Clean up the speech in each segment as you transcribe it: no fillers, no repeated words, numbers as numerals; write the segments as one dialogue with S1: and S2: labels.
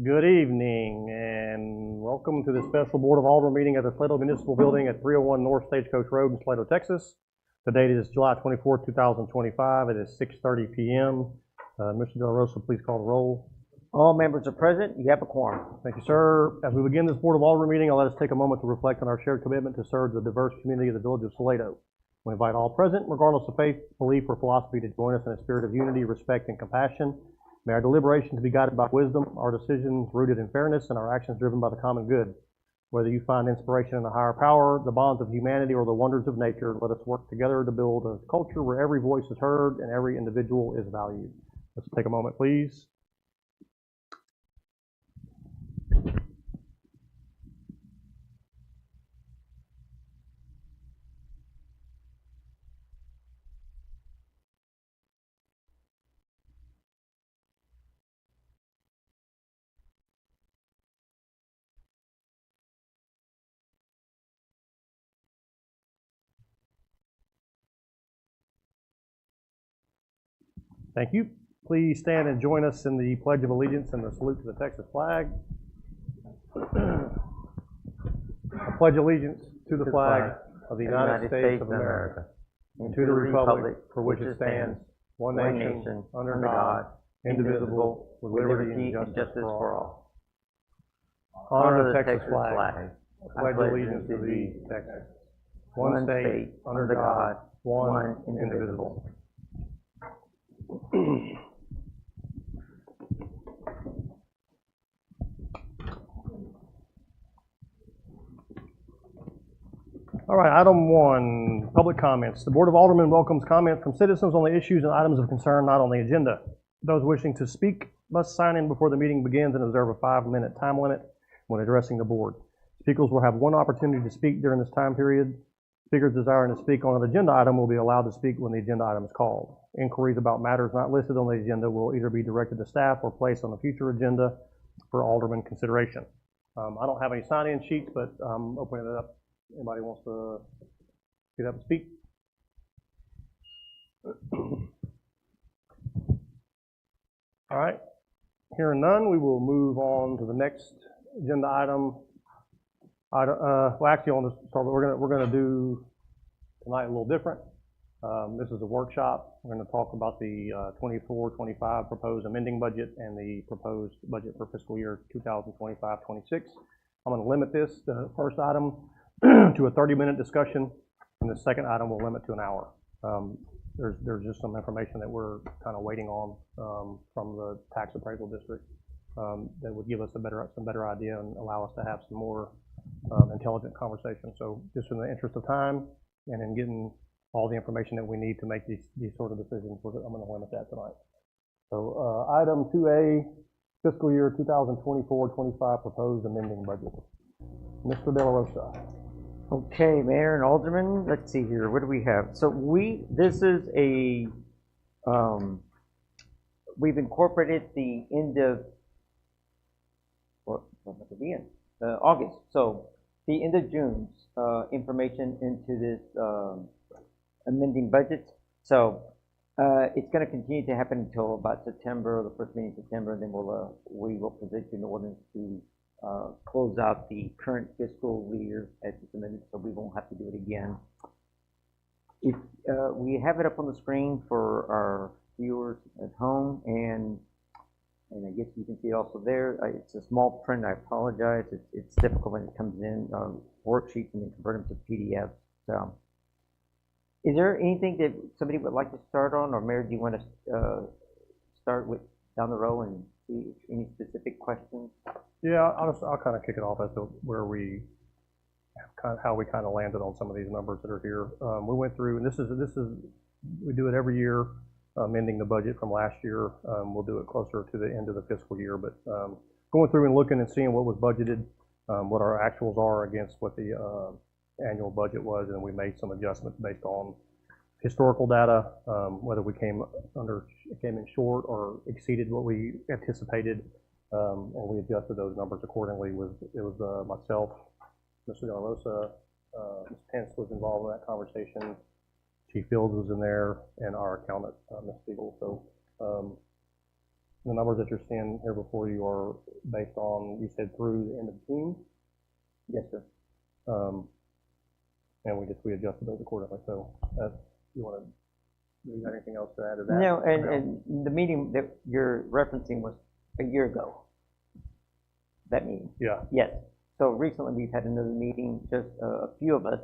S1: Good evening and welcome to the special Board of Aldermen meeting at the Salado Municipal Building at 301 North Stagecoach Road in Salado, Texas. The date is July 24, 2025. It is 6:30 p.m. Mr. De La Rosa, please call the roll.
S2: All members are present. You have a quorum.
S1: Thank you, sir. As we begin this Board of Aldermen meeting, I'll let us take a moment to reflect on our shared commitment to serve the diverse community of the Village of Salado. We invite all present, regardless of faith, belief, or philosophy, to join us in a spirit of unity, respect, and compassion. May our deliberations be guided by wisdom, our decisions rooted in fairness, and our actions driven by the common good. Whether you find inspiration in a higher power, the bonds of humanity, or the wonders of nature, let us work together to build a culture where every voice is heard and every individual is valued. Let's take a moment, please. Thank you. Please stand and join us in the Pledge of Allegiance and the salute to the Texas flag. I pledge allegiance to the flag of the United States of America and to the republic for which it stands, one nation, under God, indivisible, with liberty and justice for all. Honor the Texas flag. I pledge allegiance to thee, Texas. One state, under God, one indivisible. All right, item 1, public comments. The Board of Aldermen welcomes comments from citizens on the issues and items of concern not on the agenda. Those wishing to speak must sign in before the meeting begins and observe a 5-minute time limit when addressing the board. Speakers will have one opportunity to speak during this time period. Speakers desiring to speak on an agenda item will be allowed to speak when the agenda item is called. Inquiries about matters not listed on the agenda will either be directed to staff or placed on a future agenda for Alderman consideration. I don't have any sign-in sheets, but I'm opening it up. Anybody wants to get up and speak? All right. Hearing none, we will move on to the next agenda item. Well, actually, on this, we're gonna do tonight a little different. This is a workshop. We're going to talk about the 24-25 proposed amending budget and the proposed budget for fiscal year 2025-26. I'm going to limit this, the first item, to a 30-minute discussion, and the second item will limit to an hour. There's just some information that we're kind of waiting on from the tax appraisal district that would give us some better idea and allow us to have some more intelligent conversation. So just in the interest of time and in getting all the information that we need to make these sort of decisions, I'm going to limit that tonight. So item 2A, fiscal year 2024-25 proposed amending budget. Mr. De La Rosa.
S2: Okay, Mayor and Alderman, let's see here. What do we have? So this is a, we've incorporated the end of, August. So the end of June's information into this amending budget. So it's going to continue to happen until about September, the first meeting in September, and then we will present an ordinance to close out the current fiscal year as it's amended, so we won't have to do it again. If we have it up on the screen for our viewers at home, and I guess you can see it also there. It's a small print. I apologize. It's difficult when it comes in worksheets and then convert them to PDFs. So, is there anything that somebody would like to start on, or Mayor, do you want to start with down the row and see any specific questions?
S1: Yeah, I'll kind of kick it off as to where how we kind of landed on some of these numbers that are here. We went through, and this is we do it every year, amending the budget from last year. We'll do it closer to the end of the fiscal year, but going through and looking and seeing what was budgeted, what our actuals are against what the annual budget was, and we made some adjustments based on historical data, whether we came in short or exceeded what we anticipated, and we adjusted those numbers accordingly. It was myself, Mr. De La Rosa, Ms. Pence was involved in that conversation, Chief Fields was in there, and our accountant, Ms. Siegel. So the numbers that you're seeing here before you are based on, you said through the end of June?
S2: Yes, sir.
S1: And we adjusted those accordingly. So that's, you got anything else to add to that?
S2: No, and the meeting that you're referencing was a year ago. That meeting.
S1: Yeah.
S2: Yes. So recently we've had another meeting, just a few of us,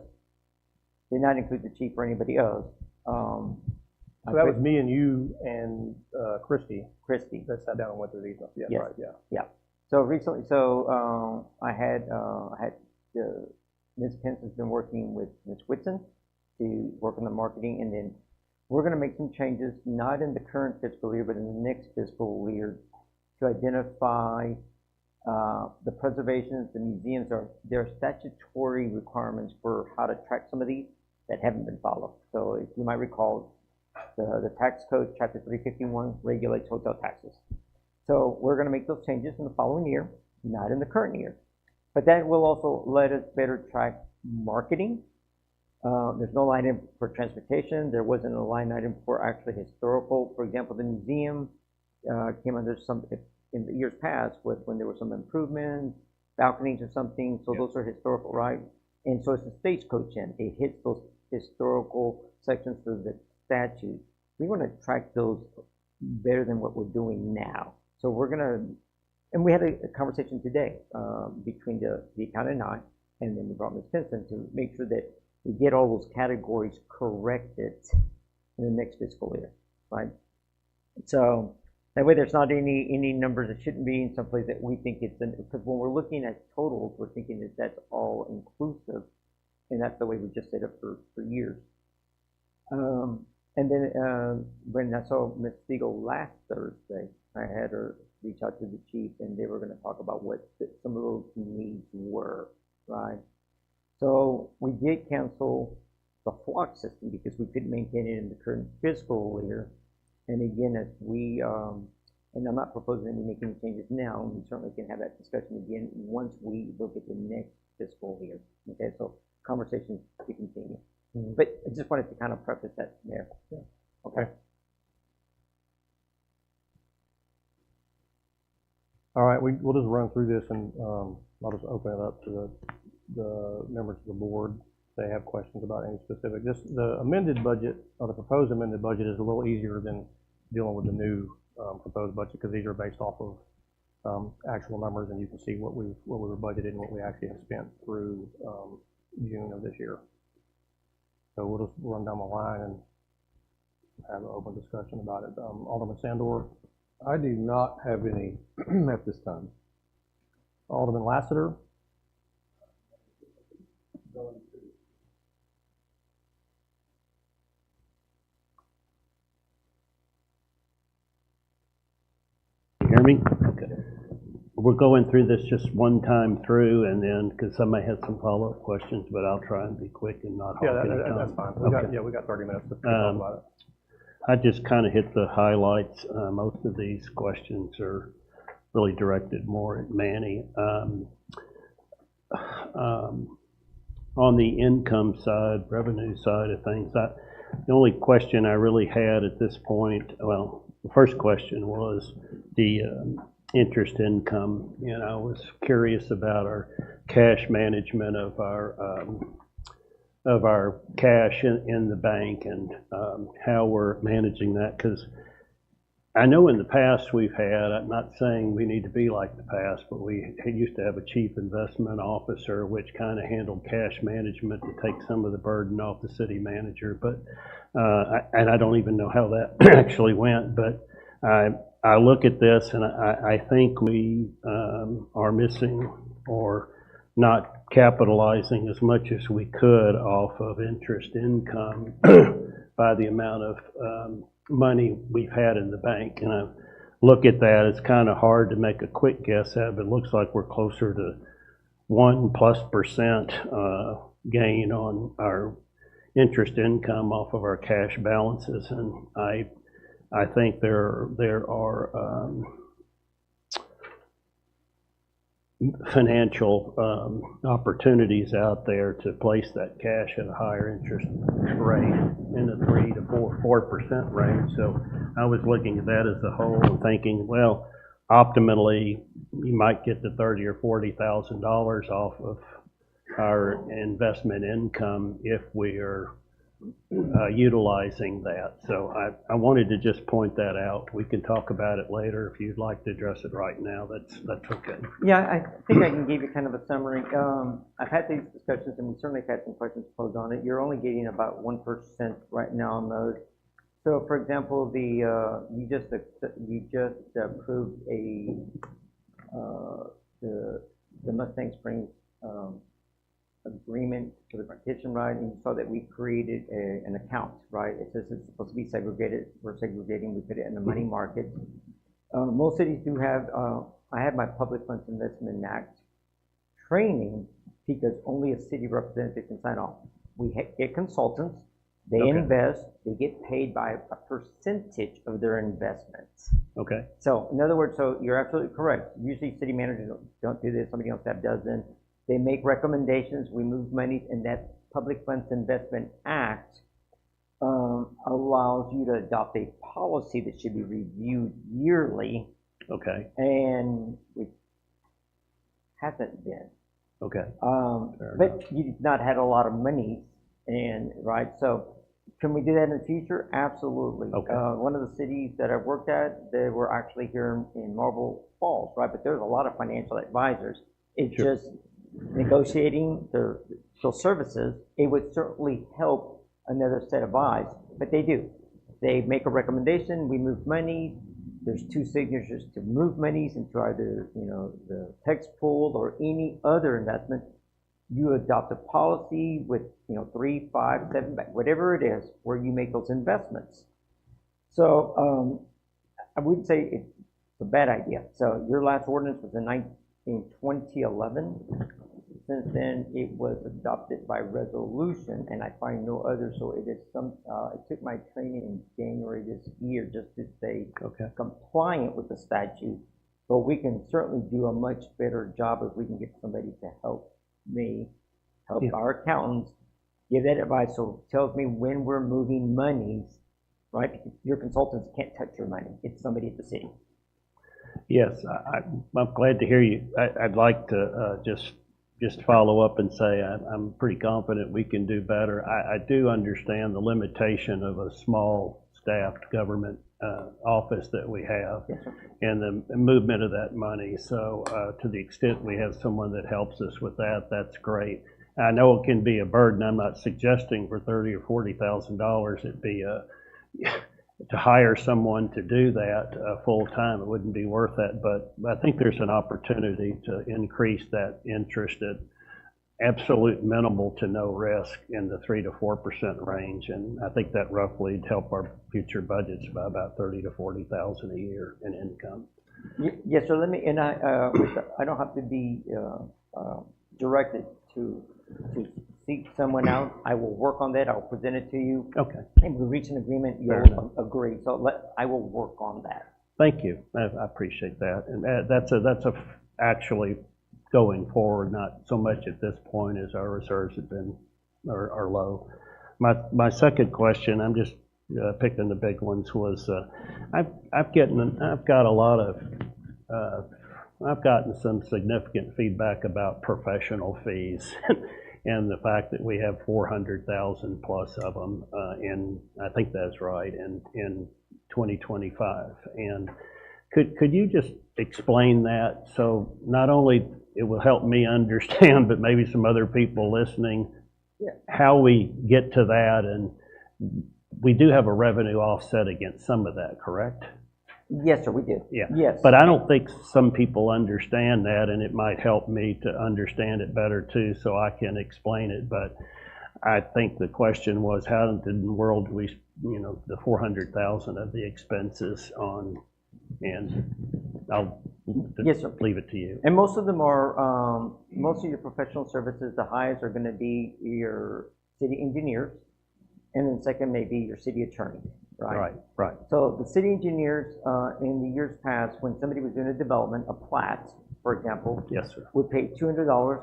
S2: did not include the chief or anybody else.
S1: So that was me and you and Christy that sat down and went through these. Yeah,
S2: yes.
S1: Right, yeah.
S2: Yeah. So recently, I had Ms. Pence has been working with Ms. Whitson to work on the marketing, and then we're going to make some changes, not in the current fiscal year, but in the next fiscal year, to identify the preservations, the museums. There are statutory requirements for how to track some of these that haven't been followed. So if you might recall, the tax code, chapter 351, regulates hotel taxes. So we're going to make those changes in the following year, not in the current year. But that will also let us better track marketing. There's no line item for transportation. There wasn't a line item for actually historical. For example, the museum came under some, in the years past, when there were some improvements, balconies or something. So those are historical, right? And so it's the stagecoach end. It hits those historical sections of the statute. We want to track those better than what we're doing now. So we're going to, and we had a conversation today between the accountant and I, and then we brought Ms. Pinson to make sure that we get all those categories corrected in the next fiscal year, right? So that way there's not any numbers that shouldn't be in some place that we think it's in, because when we're looking at totals, we're thinking that that's all inclusive, and that's the way we just set up for years. And then when I saw Ms. Siegel last Thursday, I had her reach out to the chief, and they were going to talk about what some of those needs were, right? So we did cancel the flock system because we couldn't maintain it in the current fiscal year. And again, as we, and I'm not proposing that we make any changes now, we certainly can have that discussion again once we look at the next fiscal year. Okay, so conversations to continue. Mm-hmm. But I just wanted to kind of preface that there. Yeah. Okay.
S1: All right, we'll just run through this, and I'll just open it up to the members of the board. If they have questions about any specific. Just the amended budget, or the proposed amended budget, is a little easier than dealing with the new proposed budget, because these are based off of actual numbers, and you can see what we were budgeted and what we actually have spent through June of this year. So we'll just run down the line and have an open discussion about it. Alderman Sandor?
S3: I do not have any at this time.
S1: Alderman Lassiter?
S4: You hear me? Okay. We're going through this just one time through, and then, because somebody has some follow-up questions, but I'll try and be quick and not hog any time.
S1: That's fine. We got 30 minutes to talk about it.
S4: I just kind of hit the highlights. Most of these questions are really directed more at Manny. On the income side, revenue side of things, the only question I really had at this point, well, the first question was the interest income. You know, I was curious about our cash management of our cash in the bank, and how we're managing that, because I know in the past we've had, I'm not saying we need to be like the past, but we used to have a chief investment officer which kind of handled cash management to take some of the burden off the city manager, but and I don't even know how that actually went, but I look at this and I think we are missing or not capitalizing as much as we could off of interest income by the amount of money we've had in the bank. And I look at that, it's kind of hard to make a quick guess at, but it looks like we're closer to 1+% gain on our interest income off of our cash balances. And I think there are financial opportunities out there to place that cash at a higher interest rate in the 3 to 4% range. So I was looking at that as a whole and thinking, well, optimally, you might get the $30,000 or $40,000 off of our investment income if we are utilizing that. So I wanted to just point that out. We can talk about it later if you'd like to address it right now. That's okay.
S2: Yeah, I think I can give you kind of a summary. I've had these discussions, and we certainly have had some questions posed on it. You're only getting about 1% right now on those. So, for example, you just approved the Mustang Springs agreement for the partition, right? And you saw that we created an account, right? It says it's supposed to be segregated. We're segregating. We put it in the money market. Most cities do have. I have my Public Funds Investment Act training because only a city representative can sign off. We get consultants. They invest. They get paid by a percentage of their investments.
S4: Okay.
S2: So, in other words, so you're absolutely correct. Usually, city managers don't do this. Somebody on staff doesn't. They make recommendations, we move money, and that Public Funds Investment Act allows you to adopt a policy that should be reviewed yearly.
S4: Okay.
S2: And it hasn't been.
S4: Okay.
S2: But you've not had a lot of money, and right, so can we do that in the future? Absolutely.
S4: Okay.
S2: One of the cities that I've worked at, they were actually here in Marble Falls, right? But there's a lot of financial advisors. It's just negotiating their social services. It would certainly help another set of eyes, but they do. They make a recommendation, we move money. There's 2 signatures to move monies into either, the tax pool or any other investment. You adopt a policy with, 3, 5, 7, whatever it is, where you make those investments. So I wouldn't say it's a bad idea. So your last ordinance was in 2011. Since then, it was adopted by resolution, and I find no other. So it is I took my training in January this year just to stay compliant with the statute. But we can certainly do a much better job if we can get somebody to help our accountants give that advice. So it tells me when we're moving monies, right? Because your consultants can't touch your money. It's somebody at the city.
S4: Yes, I'm glad to hear you. I'd like to just follow up and say I'm pretty confident we can do better. I do understand the limitation of a small staffed government office that we have and the movement of that money. So to the extent we have someone that helps us with that, that's great. I know it can be a burden. I'm not suggesting for $30,000 or $40,000 it'd be to hire someone to do that full time. It wouldn't be worth that, but I think there's an opportunity to increase that interest at absolute minimal to no risk in the 3 to 4% range, and I think that roughly would help our future budgets by about $30,000 to $40,000 a year in income.
S2: Yes, sir. Let me, and I don't have to be directed to seek someone out. I will work on that. I'll present it to you. Okay. And we reach an agreement, you'll agree. So I will work on that.
S4: Thank you. I appreciate that. And that's actually going forward, not so much at this point as our reserves have been are low. My second question, I'm just picking the big ones, was I've gotten some significant feedback about professional fees and the fact that we have 400,000 plus of them, and I think that's right, in 2025. And could you just explain that, so not only it will help me understand, but maybe some other people listening, how we get to that? And we do have a revenue offset against some of that, correct?
S2: Yes, sir, we do.
S4: Yeah.
S2: Yes.
S4: But I don't think some people understand that, and it might help me to understand it better too, so I can explain it. But I think the question was, how in the world do we, the 400,000 of the expenses on, and I'll leave it to you.
S2: And most of them are, most of your professional services, the highest are going to be your city engineers, and then second may be your city attorney. Right. So the city engineers, in the years past, when somebody was doing a development, a plat, for example,
S4: yes, sir,
S2: would pay $200,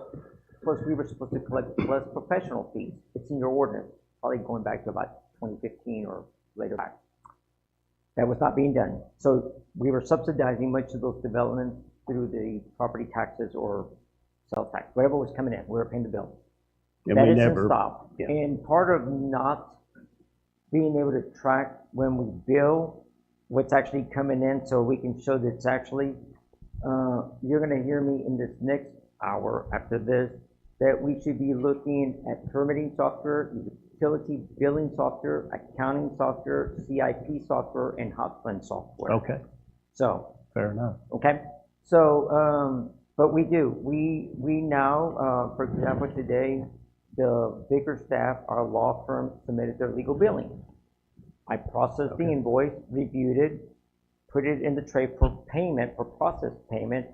S2: plus we were supposed to collect plus professional fees. It's in your ordinance, probably going back to about 2015 or later back. That was not being done. So we were subsidizing much of those developments through the property taxes or sales tax, whatever was coming in, we were paying the bill.
S4: And
S2: That
S4: we
S2: isn't
S4: never,
S2: stopped.
S4: yeah.
S2: And part of not being able to track when we bill what's actually coming in, so we can show that it's actually, you're gonna hear me in this next hour after this, that we should be looking at permitting software, utility billing software, accounting software, CIP software, and hot fund software.
S4: Okay,
S2: So,
S4: fair enough.
S2: okay, so, but we do. We now, for example, today, the Baker staff, our law firm, submitted their legal billing. I processed the invoice, reviewed it, put it in the tray for payment, for process payment,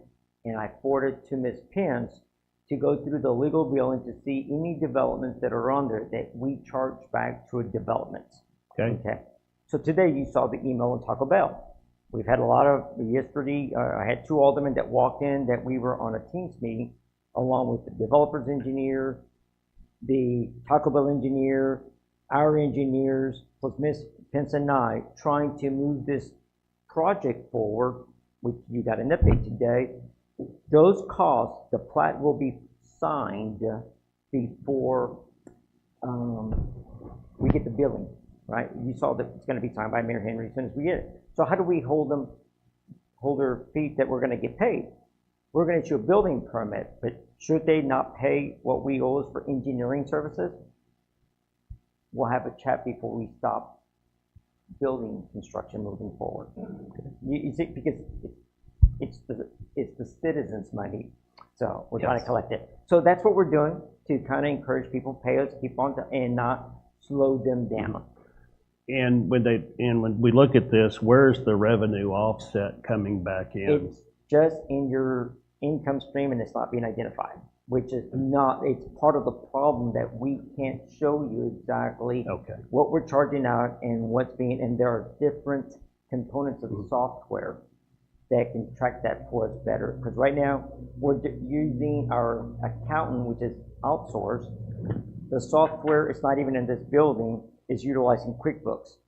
S2: and I forwarded to Ms. Pence to go through the legal billing to see any developments that are on there that we charge back to a development.
S4: Okay,
S2: Okay. So today you saw the email on Taco Bell. We've had a lot of, yesterday, I had 2 aldermen that walked in that we were on a Teams meeting along with the developers engineer, the Taco Bell engineer, our engineers, plus Ms. Pence and I, trying to move this project forward, which you got an update today. Those costs, the plat will be signed before we get the billing, right? You saw that it's going to be signed by Mayor Henry as soon as we get it. So how do we hold their feet that we're going to get paid? We're going to issue a building permit, but should they not pay what we owe us for engineering services? We'll have a chat before we stop building construction moving forward. You see, because it's the citizens' money, so we're trying to collect it. So that's what we're doing to kind of encourage people, pay us, keep on, and not slow them down.
S4: and when we look at this, where's the revenue offset coming back in?
S2: It's just in your income stream and it's not being identified, which is not, it's part of the problem that we can't show you exactly what we're charging out and what's being, and there are different components of the software that can track that for us better. Because right now, we're using our accountant, which is outsourced. The software, it's not even in this building, is utilizing QuickBooks.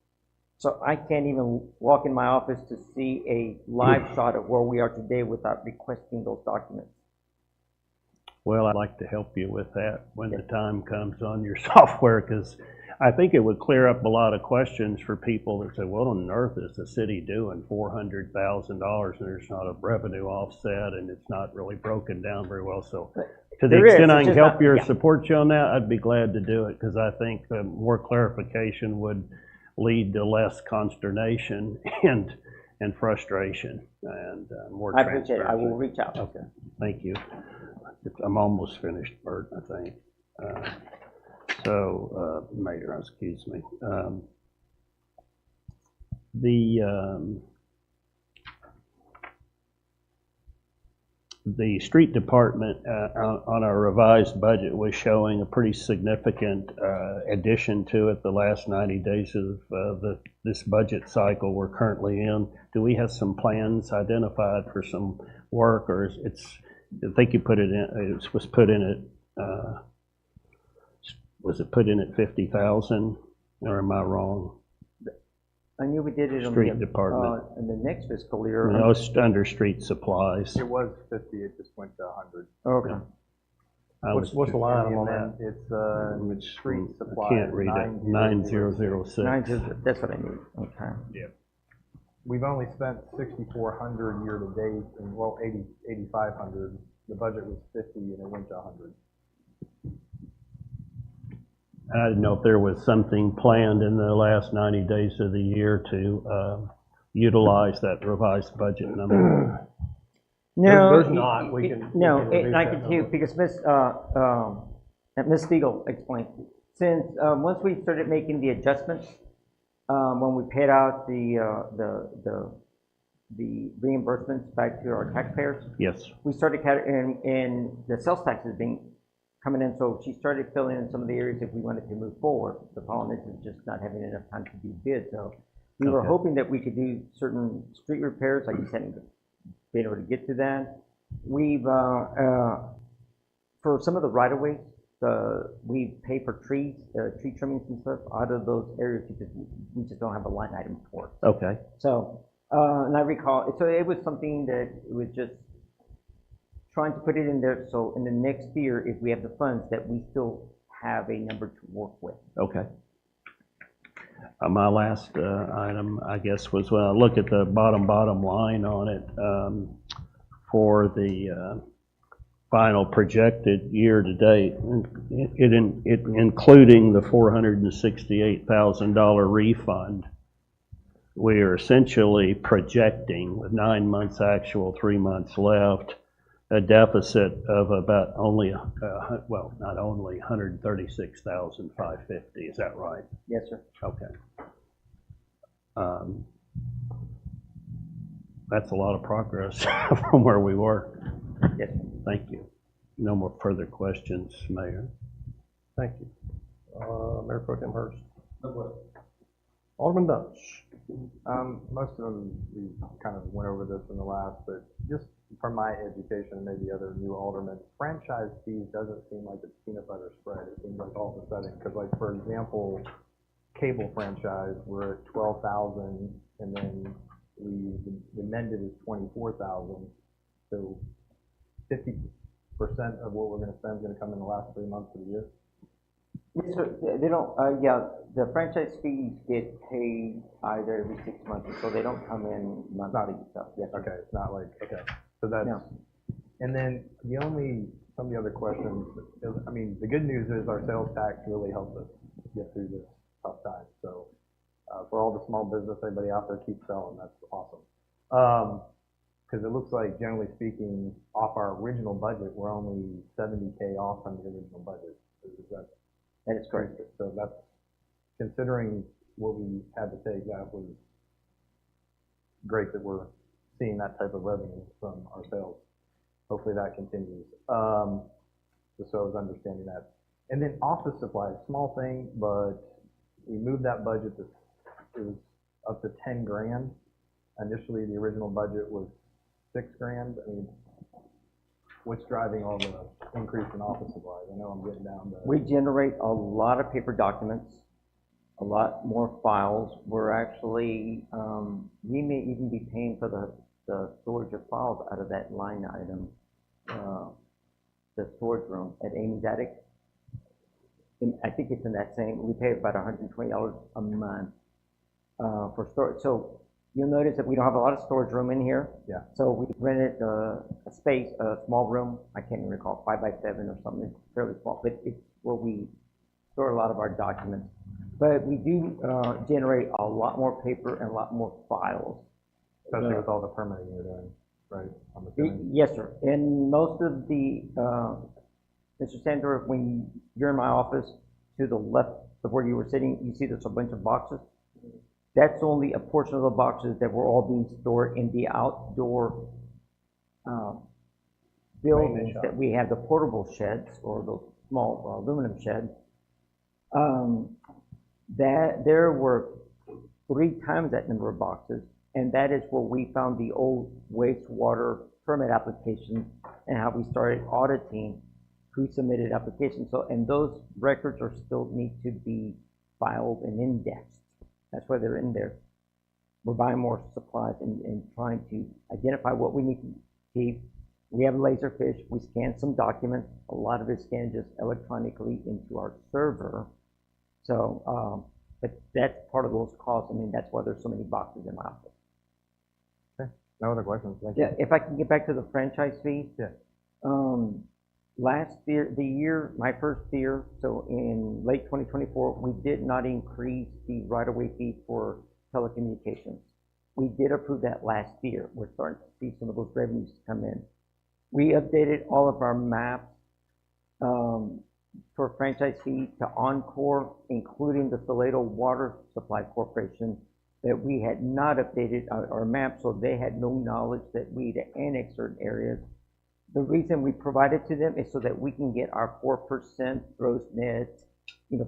S2: So I can't even walk in my office to see a live shot of where we are today without requesting those documents.
S4: Well, I'd like to help you with that when the time comes on your software, because I think it would clear up a lot of questions for people that say, what on earth is the city doing $400,000 and there's not a revenue offset and it's not really broken down very well. So to the extent I can help you or support you on that, I'd be glad to do it, because I think more clarification would lead to less consternation and frustration and more transparency.
S2: I appreciate it. I will reach out.
S4: Okay, thank you. I'm almost finished, Bert, I think. Mayor, excuse me. The street department on our revised budget was showing a pretty significant addition to it the last 90 days of this budget cycle we're currently in. Do we have some plans identified for some work, or I think you put it in, it was put in at, was it put in at 50,000, or am I wrong?
S2: I knew we did it on
S4: Street department.
S2: In the next fiscal year.
S4: No, it's under street supplies.
S3: It was 50, it just went to 100.
S2: Okay.
S1: What's the line on that?
S3: It's street supplies.
S4: I can't read it, 9006.
S2: That's what I need, okay.
S3: Yeah. We've only spent 6,400 year to date, and well, 8,500. The budget was 50 and it went to 100.
S4: I didn't know if there was something planned in the last 90 days of the year to utilize that revised budget number.
S2: No,
S1: there's not. We can
S2: I can tell you, because Ms. Stiegel explained, since once we started making the adjustments, when we paid out the reimbursements back to our taxpayers,
S4: Yes.
S2: we started and the sales tax has been coming in, so she started filling in some of the areas if we wanted to move forward. The problem is just not having enough time to do bids. So we were hoping that we could do certain street repairs, like you said, being able to get to that. We've for some of the right-of-ways, we pay for trees, tree trimmings and stuff out of those areas because we just don't have a line item for it.
S4: Okay.
S2: So, and I recall, so it was something that was just trying to put it in there, so in the next year, if we have the funds, that we still have a number to work with.
S4: Okay. My last item, I guess, was when I look at the bottom line on it, for the final projected year to date, it including the $468,000 refund, we are essentially projecting, with 9 months actual, 3 months left, a deficit of about only, well, not only, $136,550. Is that right?
S2: Yes, sir.
S4: Okay. That's a lot of progress from where we were.
S2: Yes, sir.
S4: Thank you. No more further questions, Mayor.
S1: Thank you. Mayor Pro Tem Hurst. Alderman Dutch.
S3: Most of them, we kind of went over this in the last, but just from my education and maybe other new aldermen, franchise fees doesn't seem like it's peanut butter spread. It seems like all of a sudden, because like, for example, cable franchise, we're at 12,000, and then the amended is 24,000. So 50% of what we're going to spend is going to come in the last 3 months of the year.
S2: Yes, sir. They don't, yeah, the franchise fees get paid either every 6 months, so they don't come in monthly stuff. Yes, sir.
S3: Okay, it's not like, okay, so that's,
S2: No.
S3: and then some of the other questions, I mean, the good news is our sales tax really helped us get through this tough time. So for all the small business, everybody out there, keep selling, that's awesome. Because it looks like, generally speaking, off our original budget, we're only 70K off from the original budget.
S2: That is correct.
S3: So that's, considering what we had to take, that was great that we're seeing that type of revenue from our sales. Hopefully that continues. Just so I was understanding that. And then office supplies, small thing, but we moved that budget to, it was up to 10 grand. Initially, the original budget was 6 grand. I mean, what's driving all the increase in office supplies? I know I'm getting down to.
S2: We generate a lot of paper documents, a lot more files. We're actually, we may even be paying for the storage of files out of that line item, the storage room at Amy's Attic. And I think it's in that same, we pay about $120 a month for storage. So you'll notice that we don't have a lot of storage room in here.
S3: Yeah.
S2: So we rented a space, a small room, I can't even recall, 5 by 7 or something, it's fairly small, but it's where we store a lot of our documents. But we do generate a lot more paper and a lot more files.
S3: Especially with all the permitting you're doing, right? I'm assuming.
S2: Yes, sir. And most of the, Mr. Sandor, when you're in my office, to the left of where you were sitting, you see there's a bunch of boxes. That's only a portion of the boxes that were all being stored in the outdoor buildings that we have, the portable sheds or those small aluminum sheds. That there were 3 times that number of boxes, and that is where we found the old wastewater permit applications and how we started auditing who submitted applications. So, and those records are still need to be filed and indexed. That's why they're in there. We're buying more supplies and trying to identify what we need to keep. We have Laserfish. We scan some documents. A lot of it scanned just electronically into our server. So, but that's part of those costs. I mean, that's why there's so many boxes in my office.
S3: Okay. No other questions. Thank you.
S2: Yeah, if I can get back to the franchise fee.
S3: Yeah.
S2: Last year, my first year, so in late 2024, we did not increase the right-of-way fee for telecommunications. We did approve that last year. We're starting to see some of those revenues come in. We updated all of our maps for franchise fee to Encore, including the Salado Water Supply Corporation, that we had not updated our map, so they had no knowledge that we had annexed certain areas. The reason we provided to them is so that we can get our 4% gross net,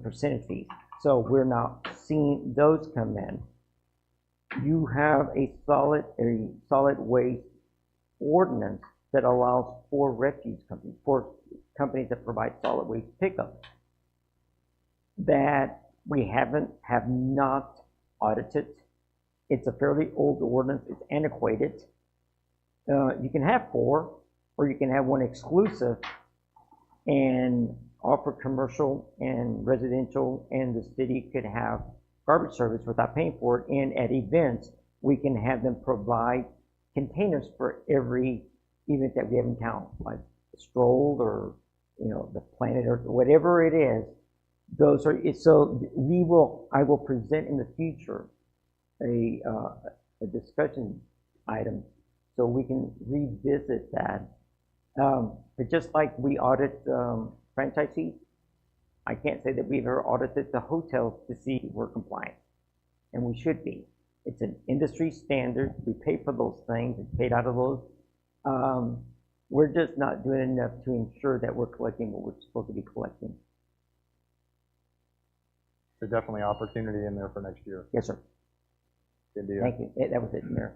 S2: percentage fees. So we're now seeing those come in. You have a solid waste ordinance that allows for refuse companies, for companies that provide solid waste pickup, that we have not audited. It's a fairly old ordinance. It's antiquated. You can have 4, or you can have one exclusive and offer commercial and residential, and the city could have garbage service without paying for it. And at events, we can have them provide containers for every event that we have in town, like the Stroll or, you know, the Planet Earth, whatever it is. Those are, so I will present in the future a discussion item so we can revisit that. But just like we audit franchisees, I can't say that we've ever audited the hotels to see if we're compliant, and we should be. It's an industry standard. We pay for those things. It's paid out of those. We're just not doing enough to ensure that we're collecting what we're supposed to be collecting.
S3: There's definitely opportunity in there for next year.
S2: Yes, sir.
S3: Good deal.
S2: Thank you. That was it, Mayor.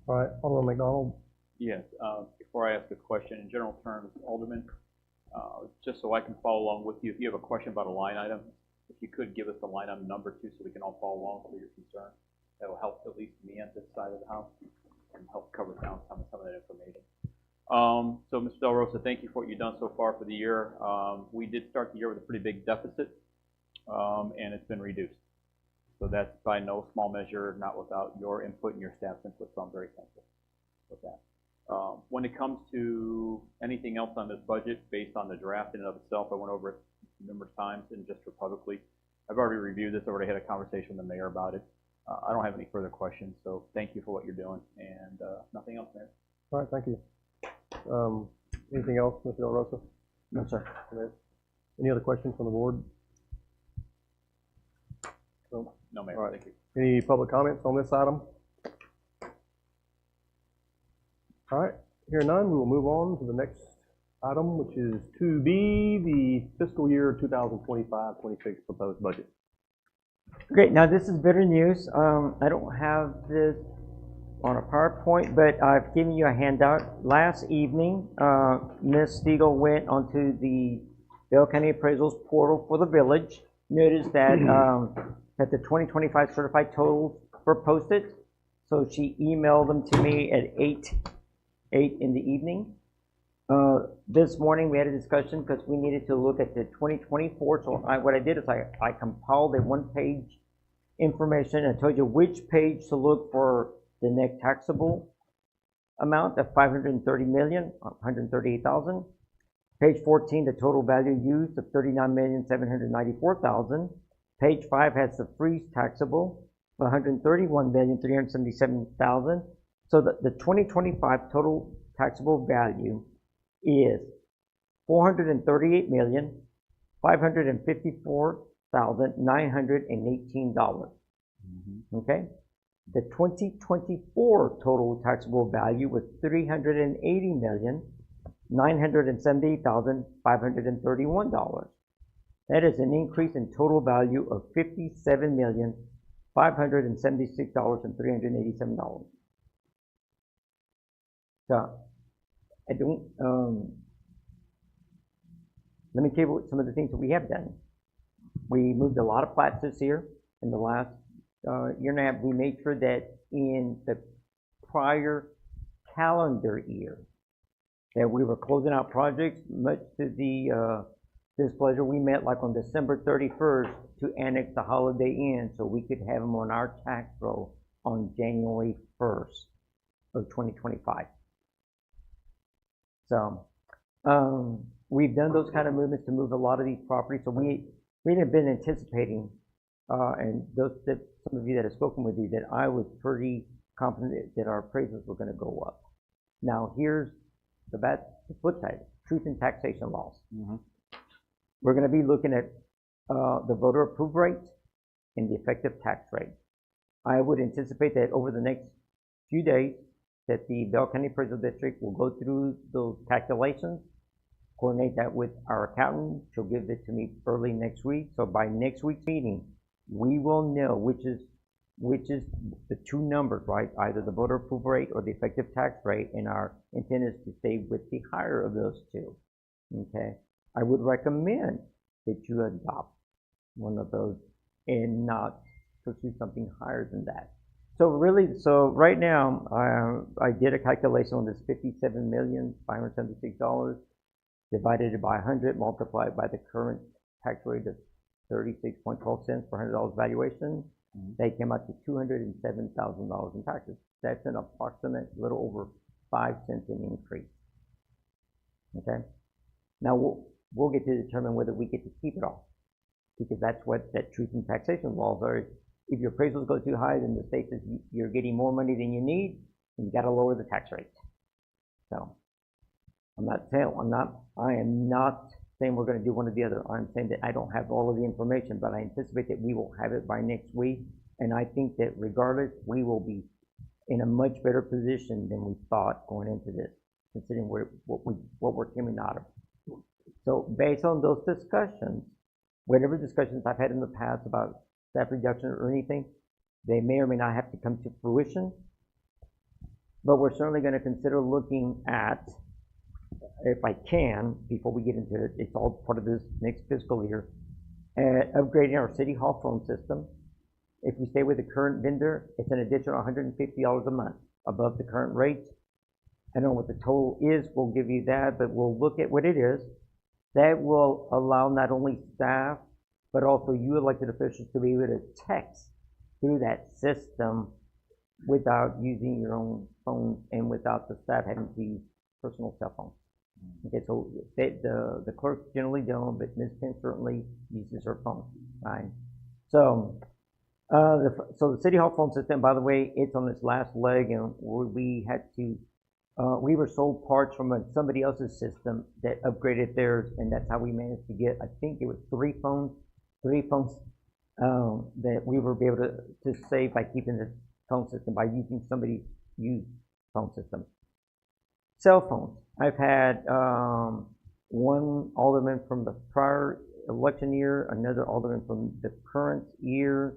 S1: All right, Alderman McDonald.
S5: Yes, before I ask a question, in general terms, Alderman, just so I can follow along with you, if you have a question about a line item, if you could give us the line item number too, so we can all follow along for your concern. That will help at least me on this side of the house and help cover down some of that information. So, Mr. Del Rosa, thank you for what you've done so far for the year. We did start the year with a pretty big deficit, and it's been reduced. So that's by no small measure, not without your input and your staff's input, so I'm very thankful with that. When it comes to anything else on this budget, based on the draft in and of itself, I went over it numerous times, and just for publicly, I've already reviewed this, already had a conversation with the mayor about it. I don't have any further questions, so thank you for what you're doing, and nothing else, Mayor.
S1: All right, thank you. Anything else, Mr. Del Rosa?
S2: No, sir.
S1: Any other questions from the board?
S5: No, Mayor,
S1: All right.
S5: thank you.
S1: Any public comments on this item? All right, hearing none, we will move on to the next item, which is 2B, the fiscal year 2025-26 proposed budget.
S2: Great. Now this is better news. I don't have this on a PowerPoint, but I've given you a handout. Last evening, Ms. Stiegel went onto the Bell County Appraisals portal for the village. Noticed that that the 2025 certified totals were posted, so she emailed them to me at 8 in the evening. This morning we had a discussion because we needed to look at the 2024. So what I did is I compiled a one-page information and told you which page to look for the net taxable amount of $530,138,000. Page 14, the total value used of $39,794,000. Page 5 has the freeze taxable of $131,377,000. So the 2025 total taxable value is $438,554,918. Okay? The 2024 total taxable value was $380,978,531. That is an increase in total value of $57,576,387. So, I don't, let me tell you some of the things that we have done. We moved a lot of plats this year. In the last year and a half, we made sure that in the prior calendar year, that we were closing out projects, much to the displeasure. We met like on December 31st to annex the Holiday Inn so we could have them on our tax roll on January 1st of 2025. So we've done those kind of movements to move a lot of these properties. So we have been anticipating, and those that some of you that have spoken with you, that I was pretty confident that our appraisals were going to go up. Now here's the flip side: truth in taxation laws. We're going to be looking at the voter approved rate and the effective tax rate. I would anticipate that over the next few days that the Bell County Appraisal District will go through those calculations, coordinate that with our accountant. She'll give it to me early next week. So by next week's meeting, we will know which is which is the two numbers, right? Either the voter approval rate or the effective tax rate, and our intent is to stay with the higher of those two, okay? I would recommend that you adopt one of those and not pursue something higher than that. So really, so right now, I did a calculation on this $57,576, divided it by 100, multiplied by the current tax rate of 36.12 cents per $100 valuation. They came out to $207,000 in taxes. That's an approximate little over 5 cents in increase. Okay. Now we'll get to determine whether we get to keep it all, because that's what that truth in taxation laws are. If your appraisals go too high, then the state says you're getting more money than you need, and you got to lower the tax rate. So I am not saying we're going to do one or the other. I'm saying that I don't have all of the information, but I anticipate that we will have it by next week. And I think that regardless, we will be in a much better position than we thought going into this, considering what we're coming out of. So based on those discussions, whatever discussions I've had in the past about staff reduction or anything, they may or may not have to come to fruition. But we're certainly going to consider looking at, if I can, before we get into it, it's all part of this next fiscal year, upgrading our city hall phone system. If we stay with the current vendor, it's an additional $150 a month above the current rate. I don't know what the total is, we'll give you that, but we'll look at what it is. That will allow not only staff, but also you elected officials to be able to text through that system without using your own phone and without the staff having to use personal cell phones. Okay, so the clerks generally don't, but Ms. Penn certainly uses her phone, right? So, so the city hall phone system, by the way, it's on its last leg, and we had to, we were sold parts from somebody else's system that upgraded theirs, and that's how we managed to get, I think it was three phones that we were able to save by keeping the phone system, by using somebody's used phone system. Cell phones. I've had one alderman from the prior election year, another alderman from the current year.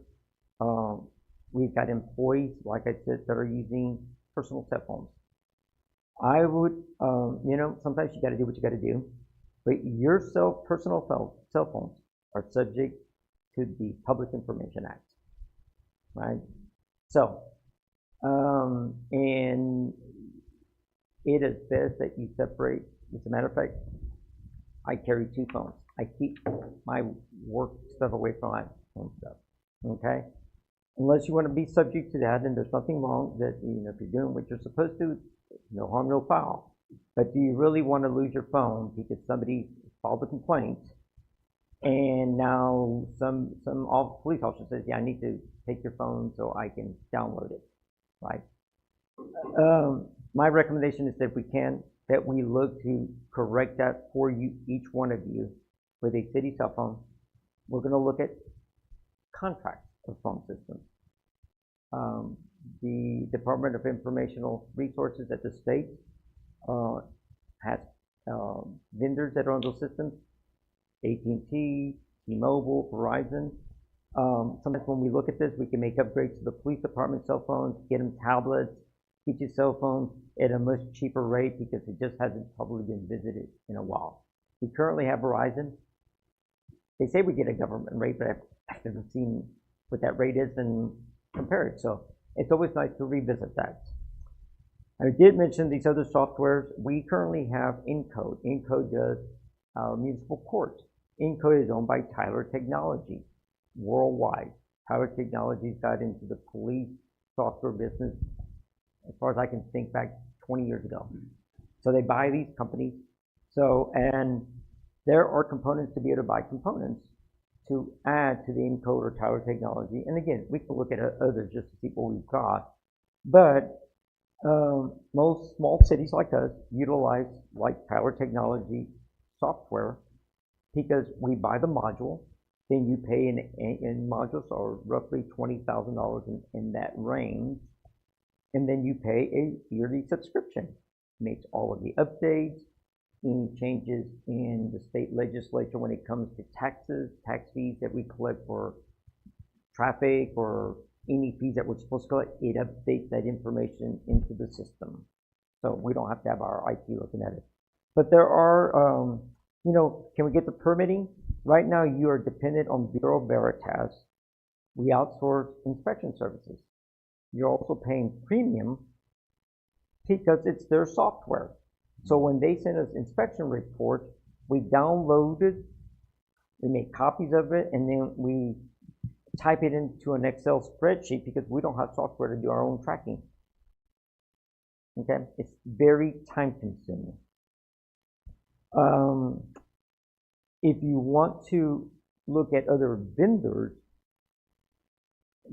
S2: We've got employees, like I said, that are using personal cell phones. I would, you know, sometimes you got to do what you got to do, but your personal cell phones are subject to the Public Information Act, right? So, and it is best that you separate. As a matter of fact, I carry two phones. I keep my work stuff away from my home stuff, okay? Unless you want to be subject to that, and there's nothing wrong that, you know, if you're doing what you're supposed to, no harm, no foul. But do you really want to lose your phone because somebody filed a complaint, and now some police officer says, yeah, I need to take your phone so I can download it, right? My recommendation is that if we can, that we look to correct that for you, each one of you, with a city cell phone. We're going to look at contracts of phone systems. The Department of Informational Resources at the state has vendors that are on those systems, AT&T, T-Mobile, Verizon. Sometimes when we look at this, we can make upgrades to the police department cell phones, get them tablets, get you cell phones at a much cheaper rate because it just hasn't probably been visited in a while. We currently have Verizon. They say we get a government rate, but I haven't seen what that rate is and compare it. So it's always nice to revisit that. I did mention these other softwares. We currently have Encode. Encode does our municipal court. Encode is owned by Tyler Technologies worldwide. Tyler Technologies got into the police software business, as far as I can think, back 20 years ago. So they buy these companies. So, and there are components to be able to buy components to add to the Encode or Tyler Technology. And again, we can look at others just to see what we've got. But most small cities like us utilize like Tyler Technology software because we buy the module, then you pay in modules are roughly $20,000 in that range. And then you pay a yearly subscription. Makes all of the updates, any changes in the state legislature when it comes to taxes, tax fees that we collect for traffic or any fees that we're supposed to collect, it updates that information into the system. So we don't have to have our IT looking at it. But there are, can we get the permitting? Right now, you are dependent on Bureau Veritas. We outsource inspection services. You're also paying premium because it's their software. So when they send us inspection reports, we download it, we make copies of it, and then we type it into an Excel spreadsheet because we don't have software to do our own tracking. Okay, it's very time consuming. If you want to look at other vendors,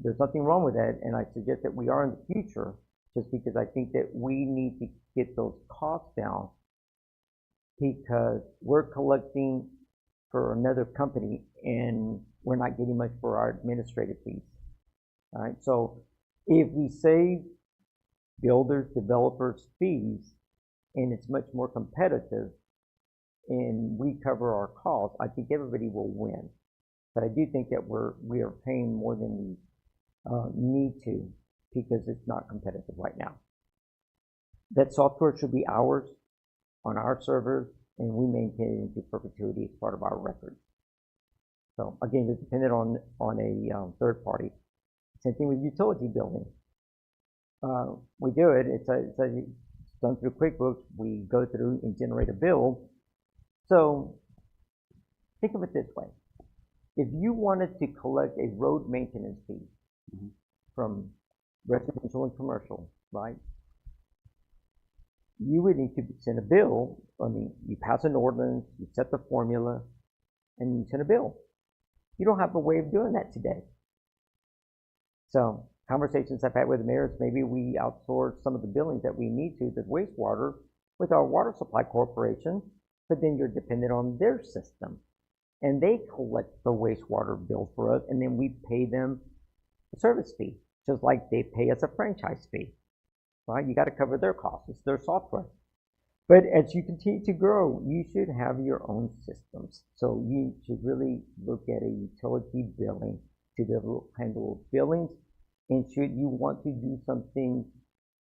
S2: there's nothing wrong with that, and I suggest that we are in the future, just because I think that we need to get those costs down, because we're collecting for another company and we're not getting much for our administrative fees. All right, so if we save builders, developers fees, and it's much more competitive, and we cover our costs, I think everybody will win. But I do think that we are paying more than we need to, because it's not competitive right now. That software should be ours on our servers, and we maintain it into perpetuity as part of our record. So again, it's dependent on a third party. Same thing with utility billing. We do it. It's done through QuickBooks. We go through and generate a bill. So think of it this way: if you wanted to collect a road maintenance fee from residential and commercial, right? You would need to send a bill. I mean, you pass an ordinance, you set the formula, and you send a bill. You don't have a way of doing that today. So conversations I've had with the mayors, maybe we outsource some of the billings that we need to the wastewater with our water supply corporation, but then you're dependent on their system. And they collect the wastewater bill for us, and then we pay them a service fee, just like they pay us a franchise fee. Right? You got to cover their costs. It's their software. But as you continue to grow, you should have your own systems. So you should really look at a utility billing to be able to handle billings. And should you want to do something,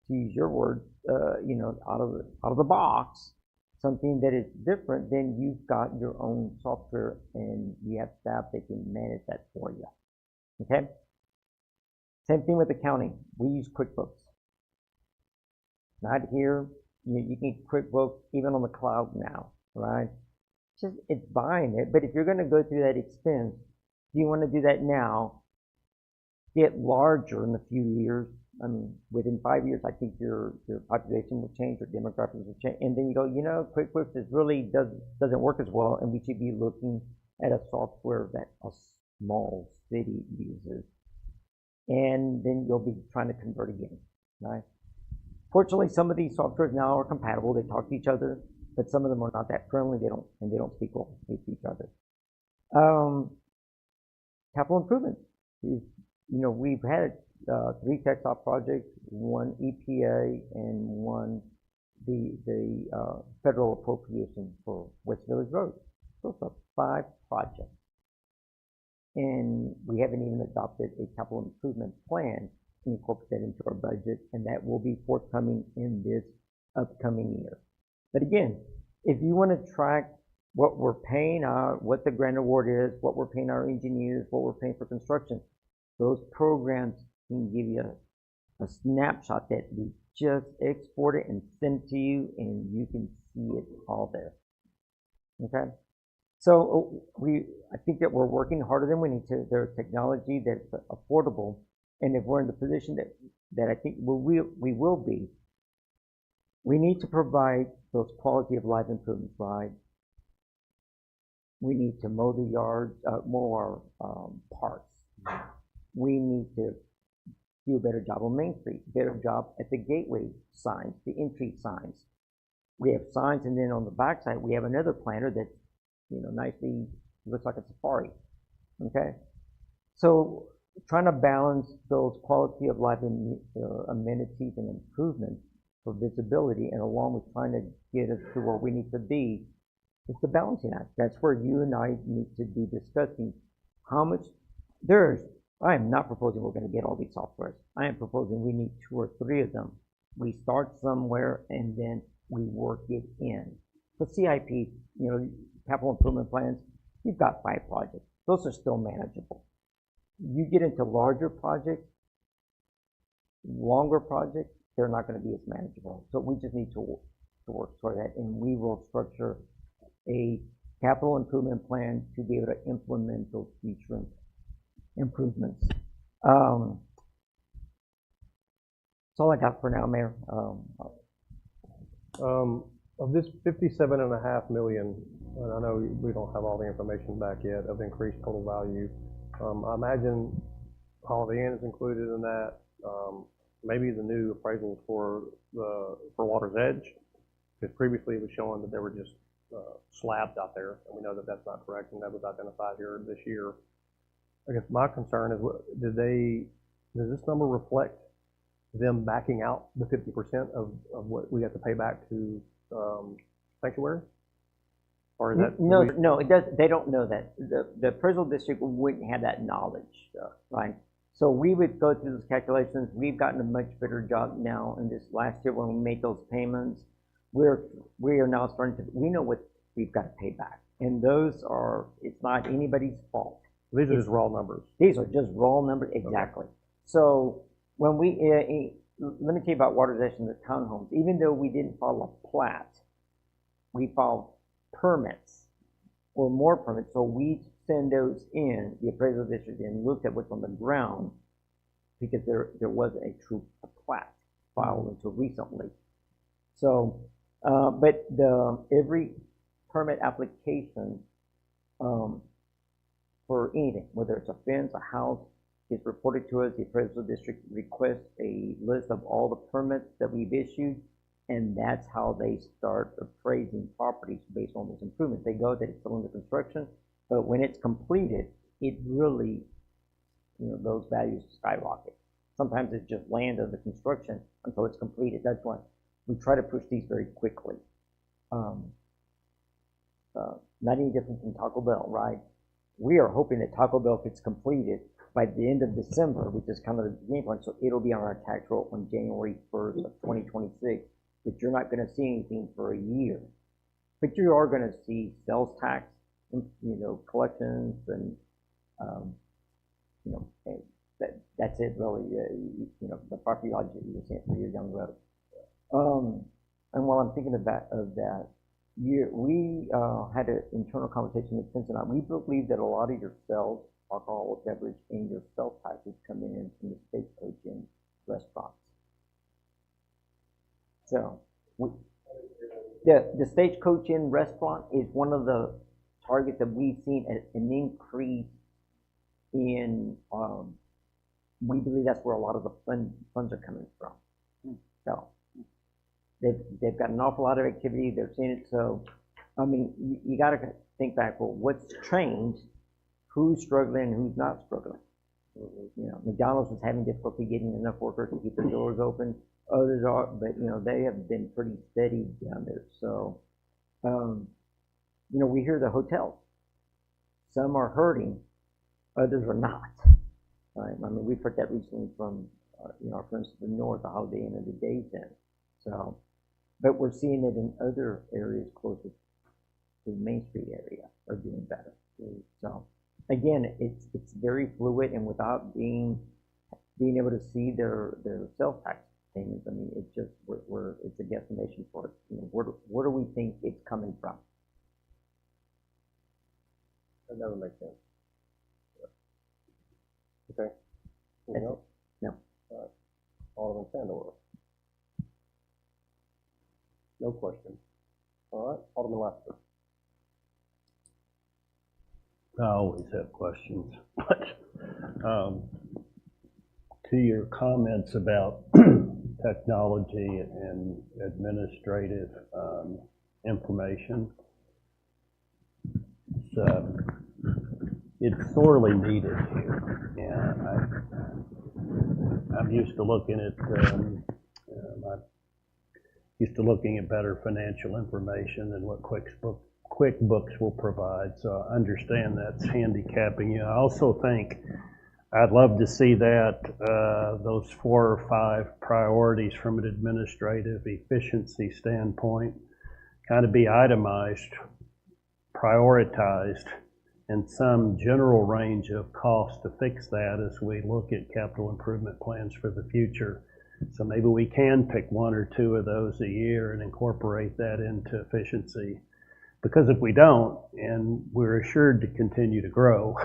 S2: to use your word, out of the box, something that is different, then you've got your own software and you have staff that can manage that for you. Okay? Same thing with accounting. We use QuickBooks. Not here. You can get QuickBooks even on the cloud now, right? It's buying it. But if you're going to go through that expense, do you want to do that now? Get larger in a few years. I mean, within 5 years, I think your population will change, your demographics will change, and then you go, QuickBooks doesn't work as well, and we should be looking at a software that a small city uses, and then you'll be trying to convert again, right? Fortunately, some of these softwares now are compatible. They talk to each other, but some of them are not that friendly. They don't speak well with each other. Capital improvements. We've had 3 TechStop projects, 1 EPA, and 1 the federal appropriation for West Village Road. Those are 5 projects. And we haven't even adopted a capital improvement plan to incorporate that into our budget, and that will be forthcoming in this upcoming year. But again, if you want to track what we're paying out, what the grant award is, what we're paying our engineers, what we're paying for construction, those programs can give you a snapshot that we just export it and send to you, and you can see it all there. Okay? So I think that we're working harder than we need to. There's technology that's affordable, and if we're in the position that I think we will be, we need to provide those quality of life improvements, right? We need to mow the yards, mow our parks. We need to do a better job on Main Street, better job at the gateway signs, the entry signs. We have signs, and then on the backside, we have another planter that, nicely looks like a safari. Okay? So trying to balance those quality of life amenities and improvements for visibility, and along with trying to get us to where we need to be, is the balancing act. That's where you and I need to be discussing how much. There's I am not proposing we're gonna get all these softwares. I am proposing we need 2 or 3 of them. We start somewhere and then we work it in. The CIP, capital improvement plans, you've got 5 projects. Those are still manageable. You get into larger projects, longer projects, they're not gonna be as manageable. So we just need to work toward that, and we will structure a capital improvement plan to be able to implement those future improvements. That's all I got for now, Mayor.
S1: Of this 57.5 million, and I know we don't have all the information back yet of increased total value. I imagine Holiday Inn is included in that. Maybe the new appraisals for Water's Edge, because previously it was showing that there were just slabs out there, and we know that that's not correct, and that was identified here this year. I guess my concern is, does this number reflect them backing out the 50% of what we have to pay back to Sanctuary? Or is that
S2: No, it does. They don't know that. The appraisal district wouldn't have that knowledge, right? So we would go through those calculations. We've gotten a much better job now in this last year when we made those payments. We are now starting to, we know what we've got to pay back. And those are, it's not anybody's fault.
S1: These are just raw numbers.
S2: These are just raw numbers, exactly. Okay. So when let me tell you about Water's Edge and the townhomes. Even though we didn't file a plat, we filed permits or more permits. So we send those in, the appraisal district, and looked at what's on the ground, because there wasn't a true plat filed until recently. So, but every permit application for anything, whether it's a fence, a house, is reported to us. The appraisal district requests a list of all the permits that we've issued, and that's how they start appraising properties based on those improvements. They go that it's still under construction, but when it's completed, it really, those values skyrocket. Sometimes it's just land under construction until it's completed. That's why we try to push these very quickly. Not any different from Taco Bell, right? We are hoping that Taco Bell gets completed by the end of December, which is kind of the game plan, so it'll be on our tax roll on January 1st of 2026, but you're not going to see anything for a year. But you are going to see sales tax, collections, and, and that's it really, the property audit you're seeing for years down the road. And while I'm thinking of that, we had an internal conversation with Vincent. We believe that a lot of your sales, alcohol, beverage, and your sales taxes come in from the Stagecoach in restaurants. So the Stagecoach in restaurant is one of the targets that we've seen an increase in. We believe that's where a lot of the funds are coming from. So they've got an awful lot of activity. They're seeing it. So I mean, you got to think back. Well, what's changed? Who's struggling and who's not struggling? McDonald's was having difficulty getting enough workers to keep their doors open. Others are, but they have been pretty steady down there. So, we hear the hotels. Some are hurting, others are not. Right? I mean, we've heard that recently from our friends to the north, the Holiday Inn and the Days Inn. So, but we're seeing it in other areas closer to the Main Street area are doing better. So, again, it's very fluid, and without being able to see their sales tax payments, I mean, it's just it's a guesstimation for us. Where do we think it's coming from?
S1: That doesn't make sense. Okay. Anything else?
S2: No.
S1: All right. Alderman Sandor. No question. All right. Alderman Lester.
S4: I always have questions, but to your comments about technology and administrative information, it's sorely needed here. Yeah, I'm used to looking at better financial information than what QuickBooks will provide, so I understand that's handicapping you. I also think I'd love to see that, those 4 or 5 priorities from an administrative efficiency standpoint kind of be itemized, prioritized, and some general range of cost to fix that as we look at capital improvement plans for the future. So maybe we can pick 1 or 2 of those a year and incorporate that into efficiency. Because if we don't, and we're assured to continue to grow,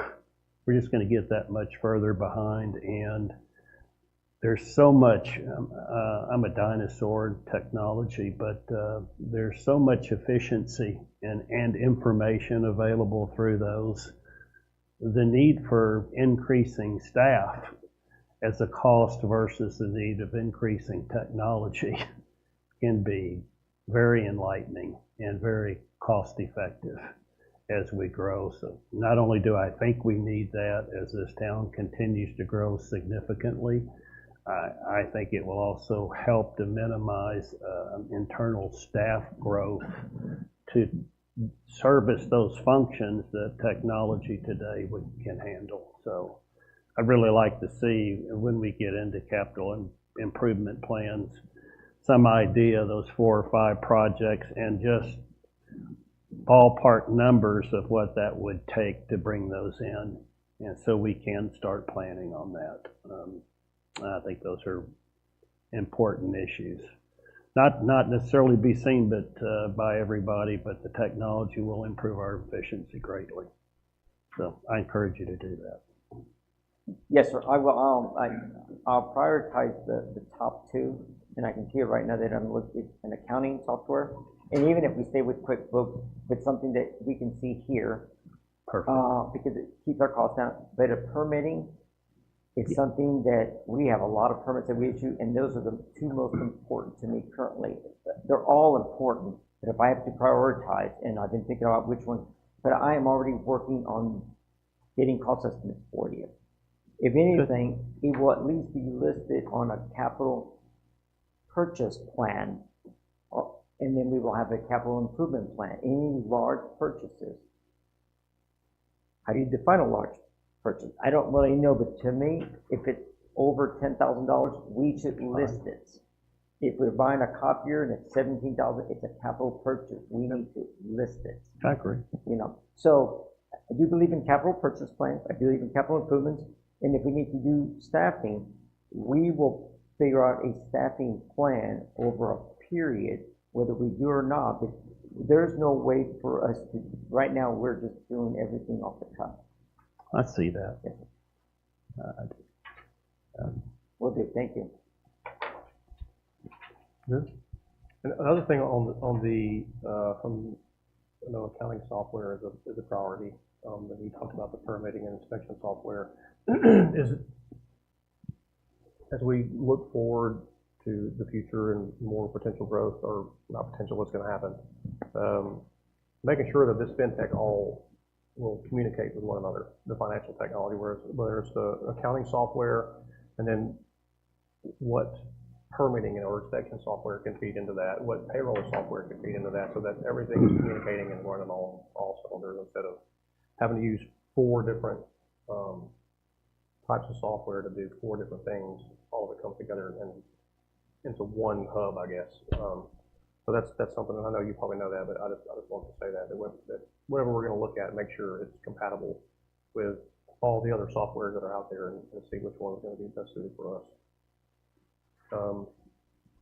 S4: we're just going to get that much further behind. And there's so much, I'm a dinosaur in technology, but there's so much efficiency and information available through those. The need for increasing staff as a cost versus the need of increasing technology can be very enlightening and very cost effective as we grow. So not only do I think we need that as this town continues to grow significantly, I think it will also help to minimize internal staff growth to service those functions that technology today can handle. So I'd really like to see, when we get into capital improvement plans, some idea of those 4 or 5 projects and just ballpark numbers of what that would take to bring those in. And so we can start planning on that. I think those are important issues. Not necessarily be seen by everybody, but the technology will improve our efficiency greatly. So I encourage you to do that.
S2: Yes, sir. I will. I'll prioritize the top 2, and I can see it right now that I'm looking at an accounting software. And even if we stay with QuickBooks, it's something that we can see here.
S4: Perfect.
S2: Because it keeps our costs down. But permitting is something that we have a lot of permits that we issue, and those are the 2 most important to me currently. They're all important, but if I have to prioritize, and I've been thinking about which one, but I am already working on getting cost estimates for you. If anything, it will at least be listed on a capital purchase plan, and then we will have a capital improvement plan. Any large purchases. How do you define a large purchase? I don't really know, but to me, if it's over $10,000, we should list it. If we're buying a copier and it's $17,000, it's a capital purchase. We need to list it.
S4: I agree.
S2: So I do believe in capital purchase plans. I believe in capital improvements. And if we need to do staffing, we will figure out a staffing plan over a period, whether we do or not. But there's no way for us to, right now, we're just doing everything off the cuff.
S4: I see that.
S2: Yes. Will do. Thank you.
S1: Good. And another thing on the accounting software is a priority. That we talked about the permitting and inspection software. Is as we look forward to the future and more potential growth, or not potential, what's going to happen, making sure that this fintech all will communicate with one another, the financial technology, whether it's the accounting software, and then what permitting or inspection software can feed into that, what payroll software can feed into that, so that everything's communicating and running all cylinders, instead of having to use 4 different types of software to do 4 different things. All of it comes together and into one hub, I guess. So that's something, and I know you probably know that, but I just wanted to say that whatever we're going to look at, make sure it's compatible with all the other softwares that are out there, and see which one is going to be best suited for us. All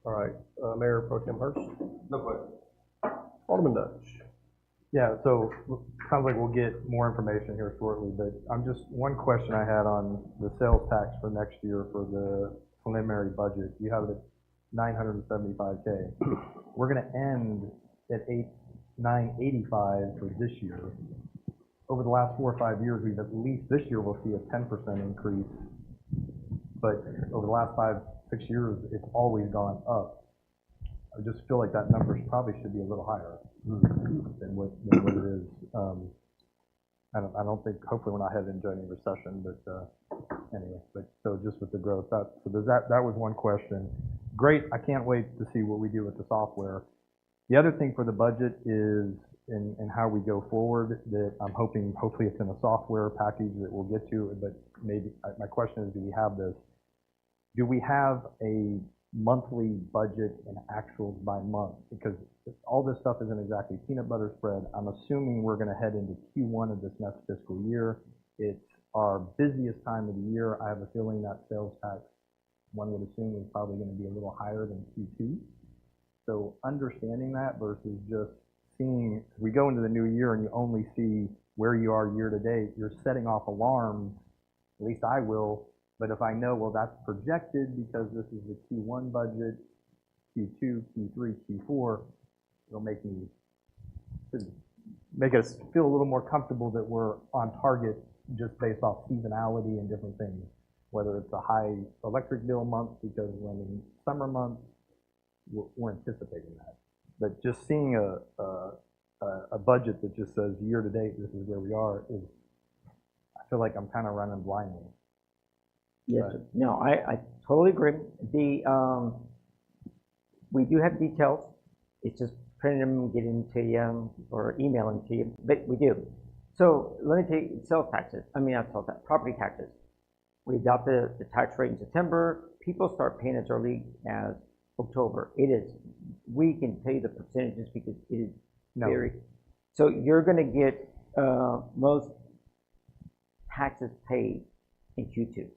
S1: right, Mayor Pro Tem Hurst.
S3: No question.
S1: Alderman Dutch.
S3: Yeah, so sounds like we'll get more information here shortly, but one question I had on the sales tax for next year for the preliminary budget. You have it at $975K. We're going to end at $985 for this year. Over the last 4 or 5 years, we've at least this year we'll see a 10% increase, but over the last 5, 6 years, it's always gone up. I just feel like that number probably should be a little higher than what it is. I don't think, hopefully we're not headed into any recession, but anyway, so just with the growth, that was one question. Great, I can't wait to see what we do with the software. The other thing for the budget is in how we go forward that I'm hoping, hopefully it's in a software package that we'll get to, but maybe, my question is, do we have this? Do we have a monthly budget and actuals by month? Because all this stuff isn't exactly peanut butter spread. I'm assuming we're gonna head into Q1 of this next fiscal year. It's our busiest time of the year. I have a feeling that sales tax, one would assume, is probably gonna be a little higher than Q2. So understanding that versus just seeing, we go into the new year and you only see where you are year to date, you're setting off alarms, at least I will, but if I know, well, that's projected because this is the Q1 budget, Q2, Q3, Q4, it'll make us feel a little more comfortable that we're on target just based off seasonality and different things, whether it's a high electric bill month because we're in summer months, we're anticipating that. But just seeing a budget that just says year to date, this is where we are, is, I feel like I'm kind of running blindly.
S2: Yes, no, I totally agree. We do have details. It's just printing them and getting to you or emailing to you, but we do. So let me tell you, sales taxes, not sales tax, property taxes. We adopted the tax rate in September. People start paying as early as October. It is, we can tell you the percentages because it is very, so you're going to get most taxes paid in Q2.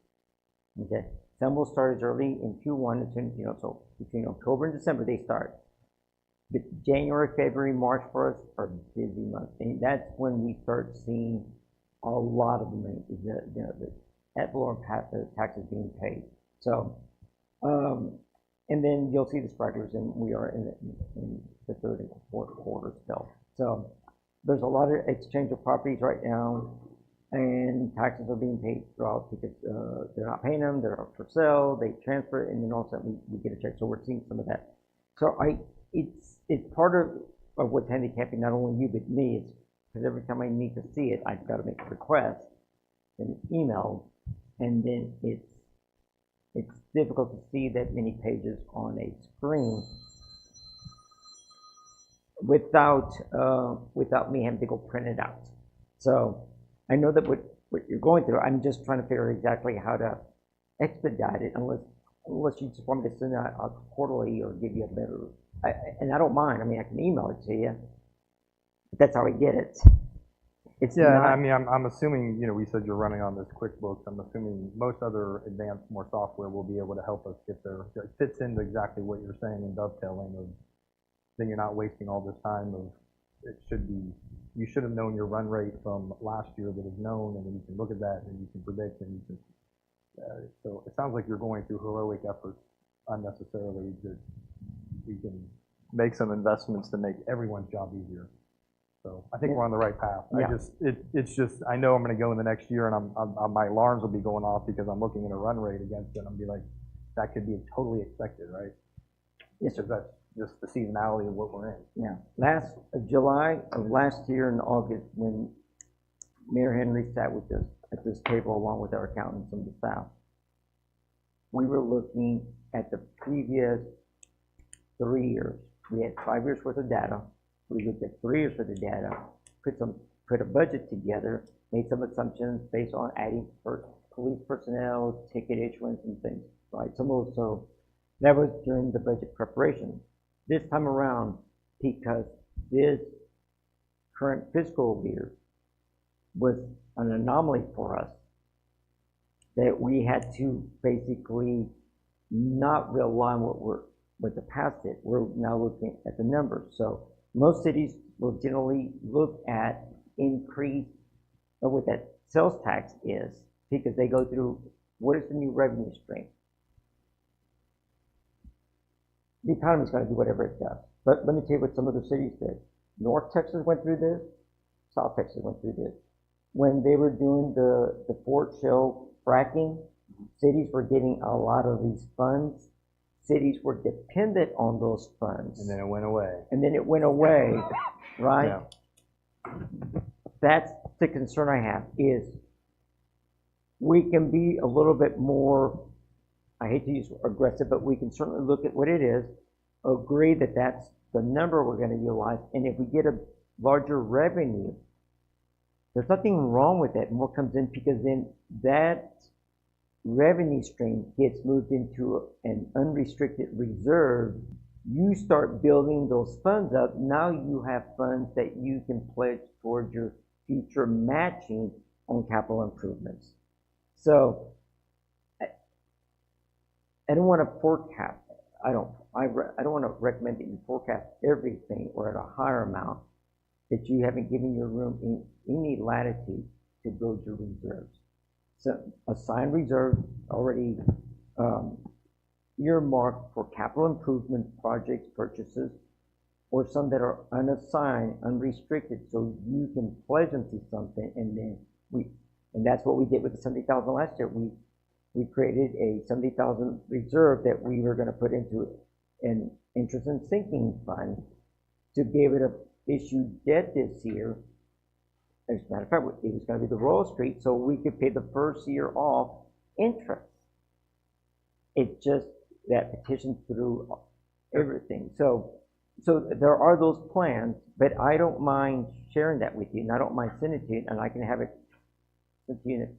S2: Okay, some will start as early in Q1, so between October and December they start. But January, February, March for us are busy months, and that's when we start seeing a lot of the money, the ad valorem taxes being paid. So, and then you'll see the stragglers, and we are in the third and fourth quarter still. So there's a lot of exchange of properties right now, and taxes are being paid throughout because they're not paying them, they're up for sale, they transfer it, and then all of a sudden we get a check. So we're seeing some of that. So it's part of what's handicapping not only you but me, is because every time I need to see it, I've got to make a request and email, and then it's difficult to see that many pages on a screen without me having to go print it out. So I know that what you're going through, I'm just trying to figure out exactly how to expedite it, unless you just want me to send out quarterly or give you a better, and I don't mind. I can email it to you, but that's how I get it. It's not,
S3: I'm assuming, we said you're running on this QuickBooks. I'm assuming most other advanced, more software will be able to help us get there. It fits into exactly what you're saying in dovetailing of, then you're not wasting all this time of, you should have known your run rate from last year that is known, and then you can look at that and you can predict, and you can, so it sounds like you're going through heroic efforts unnecessarily that we can make some investments to make everyone's job easier. So I think we're on the right path.
S2: Yeah.
S3: It's just, I know I'm going to go in the next year and my alarms will be going off because I'm looking at a run rate against it. And I'm be like, that could be totally expected, right?
S2: yes, sir.
S3: Because that's just the seasonality of what we're in.
S2: Yeah. Last July of last year in August, when Mayor Henry sat with us at this table along with our accountants and the staff, we were looking at the previous 3 years. We had 5 years worth of data. We looked at 3 years worth of data, put a budget together, made some assumptions based on adding police personnel, ticket issuance, and things, right? So that was during the budget preparation. This time around, because this current fiscal year was an anomaly for us, that we had to basically not rely on what the past did. We're now looking at the numbers. So most cities will generally look at increase of what that sales tax is, because they go through what is the new revenue stream. The economy's going to do whatever it does. But let me tell you what some other cities did. North Texas went through this. South Texas went through this. When they were doing the Fort Shell fracking, cities were getting a lot of these funds. Cities were dependent on those funds.
S3: And then it went away.
S2: And then it went away, right?
S3: Yeah.
S2: That's the concern I have, is we can be a little bit more, I hate to use aggressive, but we can certainly look at what it is, agree that that's the number we're going to utilize, and if we get larger revenue, there's nothing wrong with that. More comes in because then that revenue stream gets moved into an unrestricted reserve. You start building those funds up. Now you have funds that you can pledge towards your future matching on capital improvements. So I don't want to forecast. I don't want to recommend that you forecast everything or at a higher amount that you haven't given your room any latitude to build your reserves. So assigned reserve already earmarked for capital improvement projects, purchases, or some that are unassigned, unrestricted, so you can pledge them to something, and then and that's what we did with the 70,000 last year. We created a 70,000 reserve that we were going to put into an interest and sinking fund to be able to issue debt this year. As a matter of fact, it was going to be the Royal Street, so we could pay the first year off interest. It just, that petition through everything. So there are those plans, but I don't mind sharing that with you, and I don't mind sending it to you, and I can have it sent to you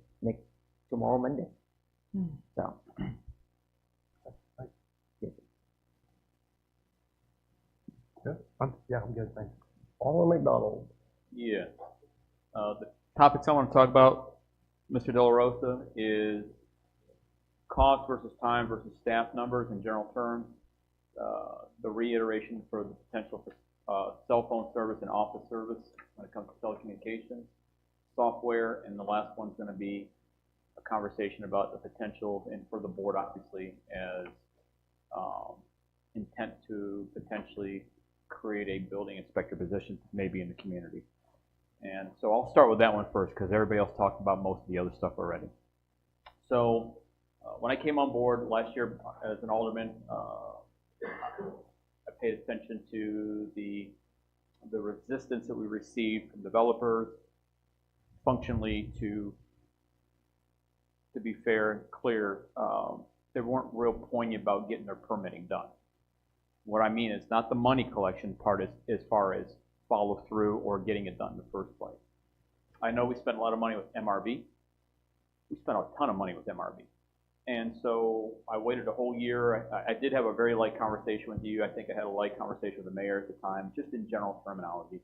S2: tomorrow, Monday. So.
S3: Yeah, I'm good, thanks.
S1: Alderman McDonald.
S5: Yeah. The topics I want to talk about, Mr. De La Rosa, is cost versus time versus staff numbers in general terms. The reiteration for the potential for cell phone service and office service when it comes to telecommunications, software, and the last one's going to be a conversation about the potential, and for the board obviously, as intent to potentially create a building inspector position maybe in the community. And so I'll start with that one first because everybody else talked about most of the other stuff already. So when I came on board last year as an alderman, I paid attention to the resistance that we received from developers, functionally to be fair and clear, they weren't real poignant about getting their permitting done. What I mean is not the money collection part as far as follow through or getting it done in the first place. I know we spent a lot of money with MRB. We spent a ton of money with MRB. And so I waited a whole year. I did have a very light conversation with you. I think I had a light conversation with the mayor at the time, just in general terminology.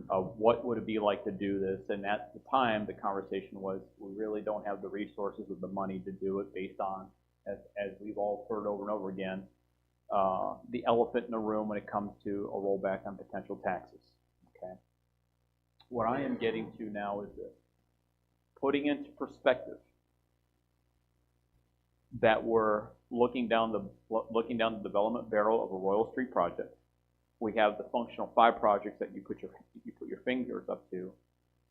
S5: What would it be like to do this? And at the time, the conversation was, we really don't have the resources or the money to do it based on, as we've all heard over and over again, the elephant in the room when it comes to a rollback on potential taxes. Okay. What I am getting to now is this: putting into perspective that we're looking down the development barrel of a Royal Street project. We have the functional 5 projects that you put your fingers up to,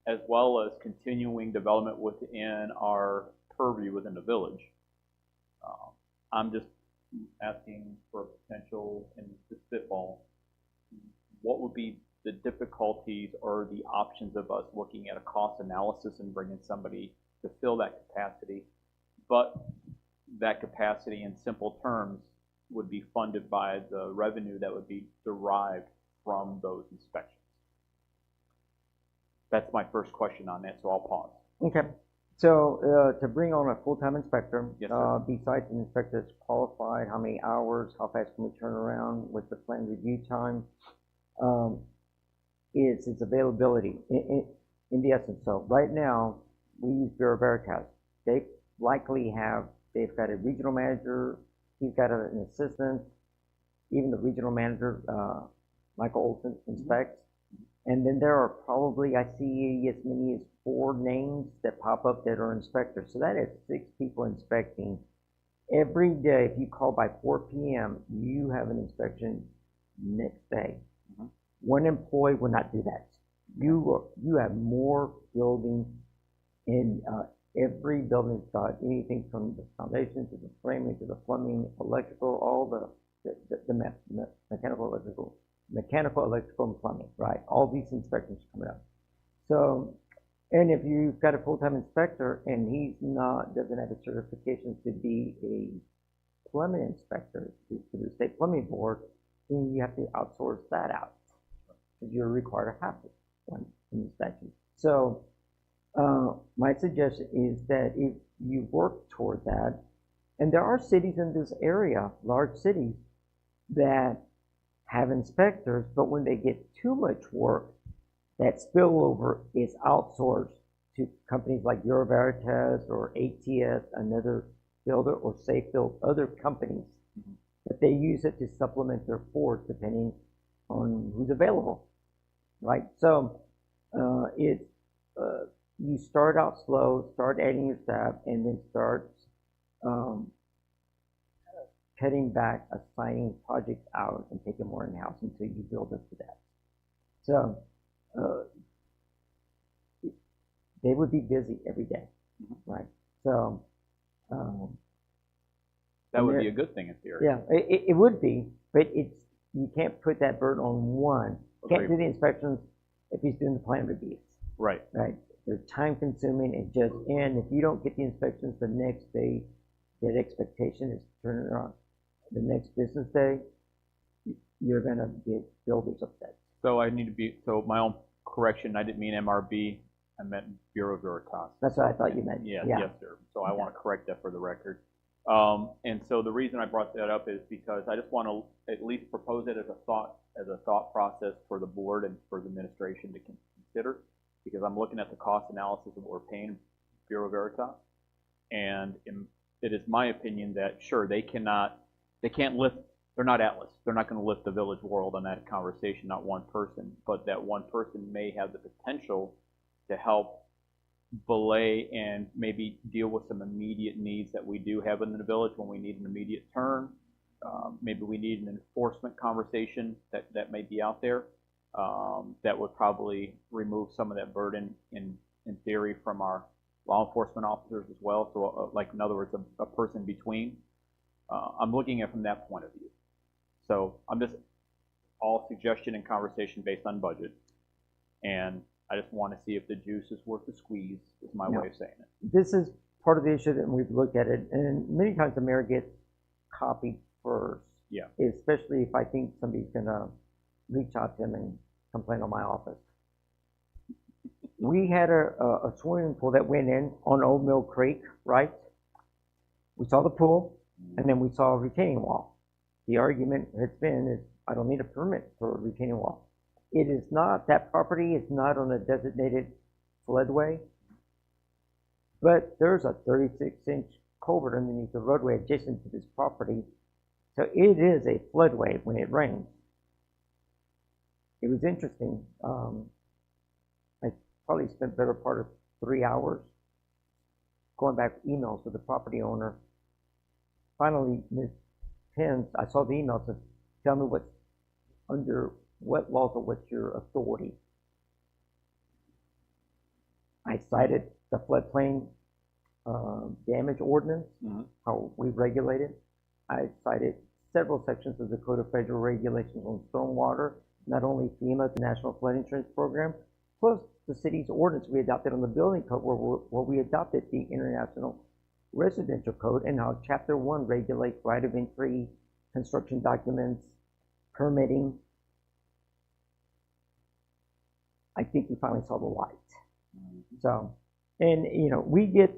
S5: as well as continuing development within our purview within the village. I'm just asking for potential in the spitball. What would be the difficulties or the options of us looking at a cost analysis and bringing somebody to fill that capacity, but that capacity in simple terms would be funded by the revenue that would be derived from those inspections? That's my first question on that, so I'll pause.
S2: Okay. So to bring on a full-time inspector,
S5: yes,
S2: besides an inspector that's qualified, how many hours, how fast can we turn around, what's the planned review time, is its availability in the essence. So right now, we use Bureau Veritas. They likely they've got a regional manager, he's got an assistant, even the regional manager, Michael Olson, inspects. And then there are probably, I see as many as 4 names that pop up that are inspectors. So that is 6 people inspecting. Every day, if you call by 4 p.m., you have an inspection next day. Mm-hmm. One employee will not do that. You have more buildings in every building's got anything from the foundation to the framing to the plumbing, electrical, all the mechanical, electrical, and plumbing, right? All these inspections coming up. So, and if you've got a full-time inspector and doesn't have a certification to be a plumbing inspector to the state plumbing board, then you have to outsource that out because you're required to have it. one in the statute. So my suggestion is that if you work toward that, and there are cities in this area, large cities, that have inspectors, but when they get too much work, that spillover is outsourced to companies like Bureau Veritas or ATS, another builder, or Safe Build, other companies. But they use it to supplement their force depending on who's available, right? So you start out slow, start adding your staff, and then start cutting back, assigning projects out, and taking more in-house until you build up to that. So they would be busy every day, right? So
S5: that would be a good thing in theory.
S2: yeah, it would be, but you can't put that burden on one. Can't do the inspections if he's doing the plan reviews.
S5: Right.
S2: Right. They're time consuming and if you don't get the inspections the next day, that expectation is turning around the next business day, you're gonna get builders upset.
S5: So so my own correction, I didn't mean MRB, I meant Bureau Veritas.
S2: That's what I thought you meant.
S5: Yeah,
S2: Yeah.
S5: yes, sir. So I want to correct that for the record. And so the reason I brought that up is because I just want to at least propose it as a thought process for the board and for the administration to consider, because I'm looking at the cost analysis of what we're paying Bureau Veritas, and it is my opinion that sure they can't lift. They're not Atlas. They're not going to lift the village world on that conversation. Not one person, but that one person may have the potential to help belay and maybe deal with some immediate needs that we do have in the village when we need an immediate turn. Maybe we need an enforcement conversation that may be out there that would probably remove some of that burden in theory from our law enforcement officers as well. So like in other words, a person between. I'm looking at it from that point of view. So I'm just all suggestion and conversation based on budget. And I just want to see if the juice is worth the squeeze, is my way of saying it.
S2: This is part of the issue, and we've looked at it, and many times the mayor gets copied first.
S5: Yeah.
S2: Especially if I think somebody's gonna reach out to him and complain on my office. We had a swimming pool that went in on Old Mill Creek, right? We saw the pool, and then we saw a retaining wall. The argument has been is I don't need a permit for a retaining wall. It is not, that property is not on a designated floodway, but there's a 36-inch culvert underneath the roadway adjacent to this property. So it is a floodway when it rains. It was interesting. I probably spent the better part of 3 hours going back emails with the property owner. Finally, Ms. Pence, I saw the email, said, tell me what's under what laws or what's your authority. I cited the floodplain damage ordinance, how we regulate it. I cited several sections of the Code of Federal Regulations on stormwater, not only FEMA, the National Flood Insurance Program, plus the city's ordinance we adopted on the building code where we adopted the International Residential Code and how Chapter 1 regulates right of entry, construction documents, permitting. I think we finally saw the light. So, and we get,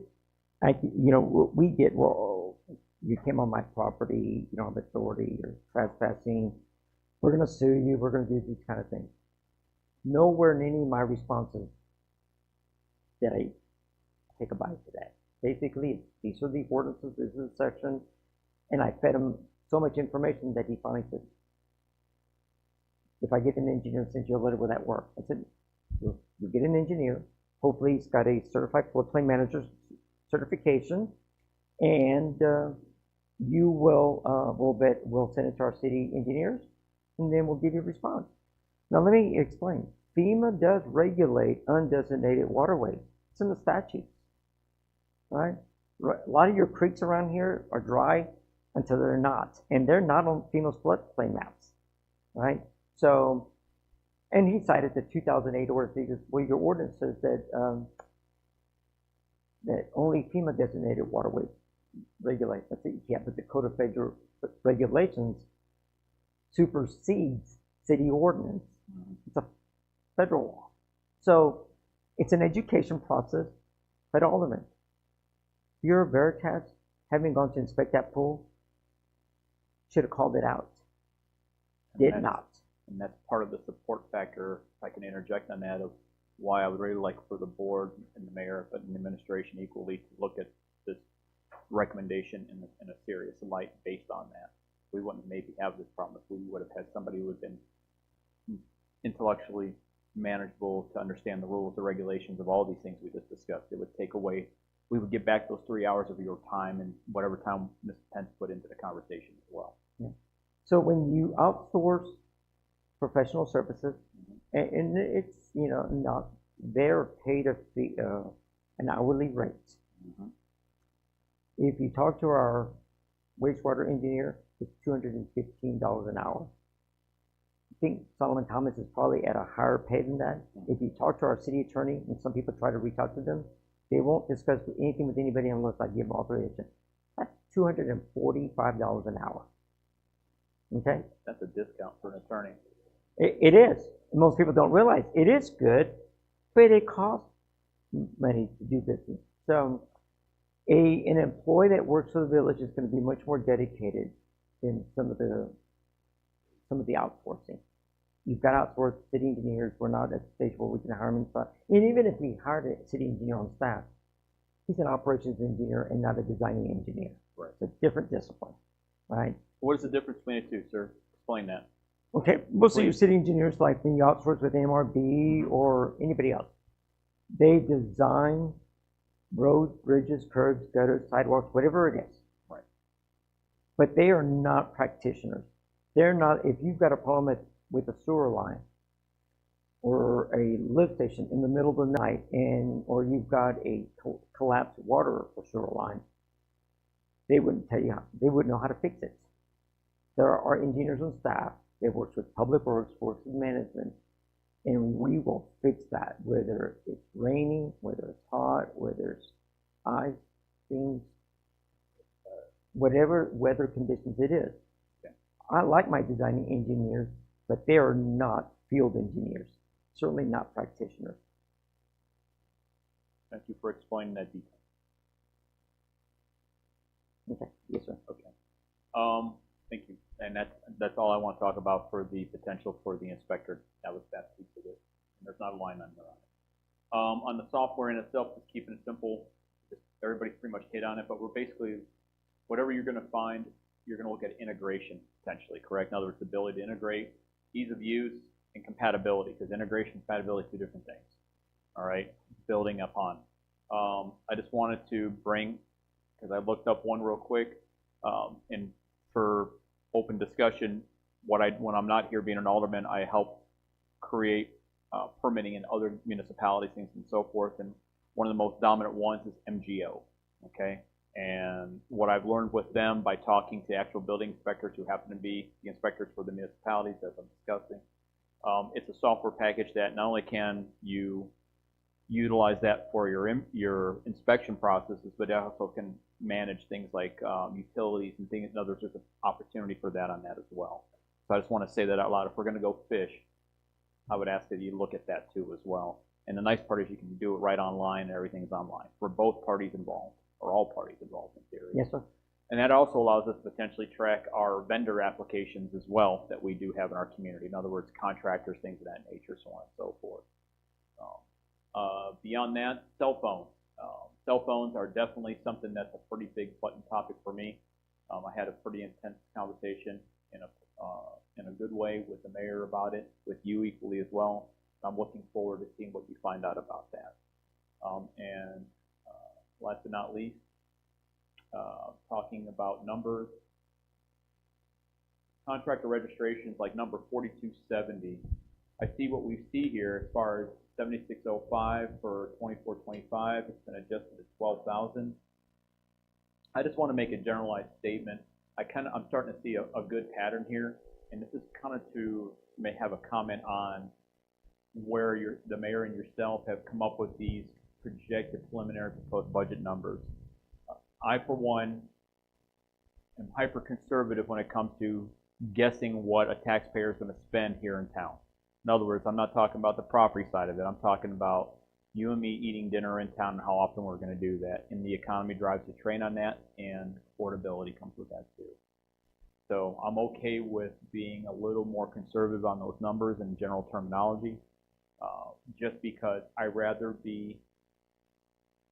S2: well, you came on my property, you don't have authority, you're trespassing, we're going to sue you, we're going to do these kind of things. Nowhere in any of my responses did I take a bite to that. Basically, these are the ordinances, this is the section, and I fed him so much information that he finally said, if I get an engineer and send you a letter, will that work? I said, you get an engineer, hopefully he's got a certified floodplain manager certification, and you we'll send it to our city engineers, and then we'll give you a response. Now let me explain. FEMA does regulate undesignated waterways. It's in the statutes, right? A lot of your creeks around here are dry until they're not, and they're not on FEMA's floodplain maps, right? So, and he cited the 2008 ordinance. He says, well, your ordinance says that that only FEMA designated waterways regulate. I said, yeah, but the Code of Federal Regulations supersedes city ordinance. It's a federal law. So it's an education process by the alderman. Bureau Veritas, having gone to inspect that pool, should have called it out. Did not.
S5: And that's part of the support factor, if I can interject on that, of why I would really like for the board and the mayor, but the administration equally, to look at this recommendation in a serious light based on that. We wouldn't maybe have this problem if we would have had somebody who had been intellectually manageable to understand the rules, the regulations of all these things we just discussed. It would take away, we would get back those 3 hours of your time and whatever time Ms. Pence put into the conversation as well.
S2: Yeah. So when you outsource professional services, and it's, you know, not, they're paid an hourly rate. If you talk to our wastewater engineer, it's $215 an hour. I think Solomon Thomas is probably at a higher pay than that. If you talk to our city attorney, and some people try to reach out to them, they won't discuss anything with anybody unless I give them authorization. That's $245 an hour. Okay?
S5: That's a discount for an attorney.
S2: It is. Most people don't realize it is good, but it costs money to do business. So an employee that works for the village is going to be much more dedicated than some of the outsourcing. You've got outsourced city engineers. We're not at the stage where we can hire them inside. And even if we hired a city engineer on staff, he's an operations engineer and not a designing engineer.
S5: Right.
S2: It's a different discipline, right?
S5: What is the difference between the two, sir? Explain that.
S2: Okay, most of your city engineers, like when you outsource with MRB or anybody else, they design roads, bridges, curbs, gutters, sidewalks, whatever it is.
S5: Right.
S2: But they are not practitioners. They're not, if you've got a problem with a sewer line or a lift station in the middle of the night, or you've got a collapsed water or sewer line, they wouldn't tell you, they wouldn't know how to fix it. There are engineers on staff that works with public works, works with management, and we will fix that, whether it's raining, whether it's hot, whether it's ice, things, whatever weather conditions it is.
S5: Okay.
S2: I like my designing engineers, but they are not field engineers, certainly not practitioners.
S5: Thank you for explaining that detail.
S2: Okay, yes, sir.
S5: Okay. Thank you. And that's all I want to talk about for the potential for the inspector. That was that piece of it. And there's not a line number on it. On the software in itself, just keeping it simple, everybody's pretty much hit on it, but we're basically, whatever you're going to find, you're going to look at integration potentially, correct? In other words, the ability to integrate, ease of use, and compatibility, because integration and compatibility are two different things. All right, building upon. I just wanted to bring, because I looked up one real quick, and for open discussion, when I'm not here being an alderman, I help create permitting in other municipalities, things and so forth, and one of the most dominant ones is MGO, okay? And what I've learned with them by talking to actual building inspectors who happen to be the inspectors for the municipalities, as I'm discussing, it's a software package that not only can you utilize that for your inspection processes, but it also can manage things like utilities and things, and others. There's an opportunity for that on that as well. So I just want to say that out loud. If we're going to go fish, I would ask that you look at that too as well. And the nice part is you can do it right online, and everything's online for both parties involved, or all parties involved in theory.
S2: Yes, sir.
S5: And that also allows us to potentially track our vendor applications as well that we do have in our community. In other words, contractors, things of that nature, so on and so forth. Beyond that, cell phones. Cell phones are definitely something that's a pretty big button topic for me. I had a pretty intense conversation in a good way with the mayor about it, with you equally as well. I'm looking forward to seeing what you find out about that. And last but not least, talking about numbers, contractor registrations like number 4270. I see what we see here as far as 7605 for 2425. It's been adjusted to 12,000. I just want to make a generalized statement. I'm starting to see a good pattern here, and this is kind of to may have a comment on where the mayor and yourself have come up with these projected preliminary proposed budget numbers. I, for one, am hyper conservative when it comes to guessing what a taxpayer is going to spend here in town. In other words, I'm not talking about the property side of it. I'm talking about you and me eating dinner in town and how often we're going to do that. And the economy drives the train on that, and affordability comes with that too. So I'm okay with being a little more conservative on those numbers and general terminology, just because I'd rather be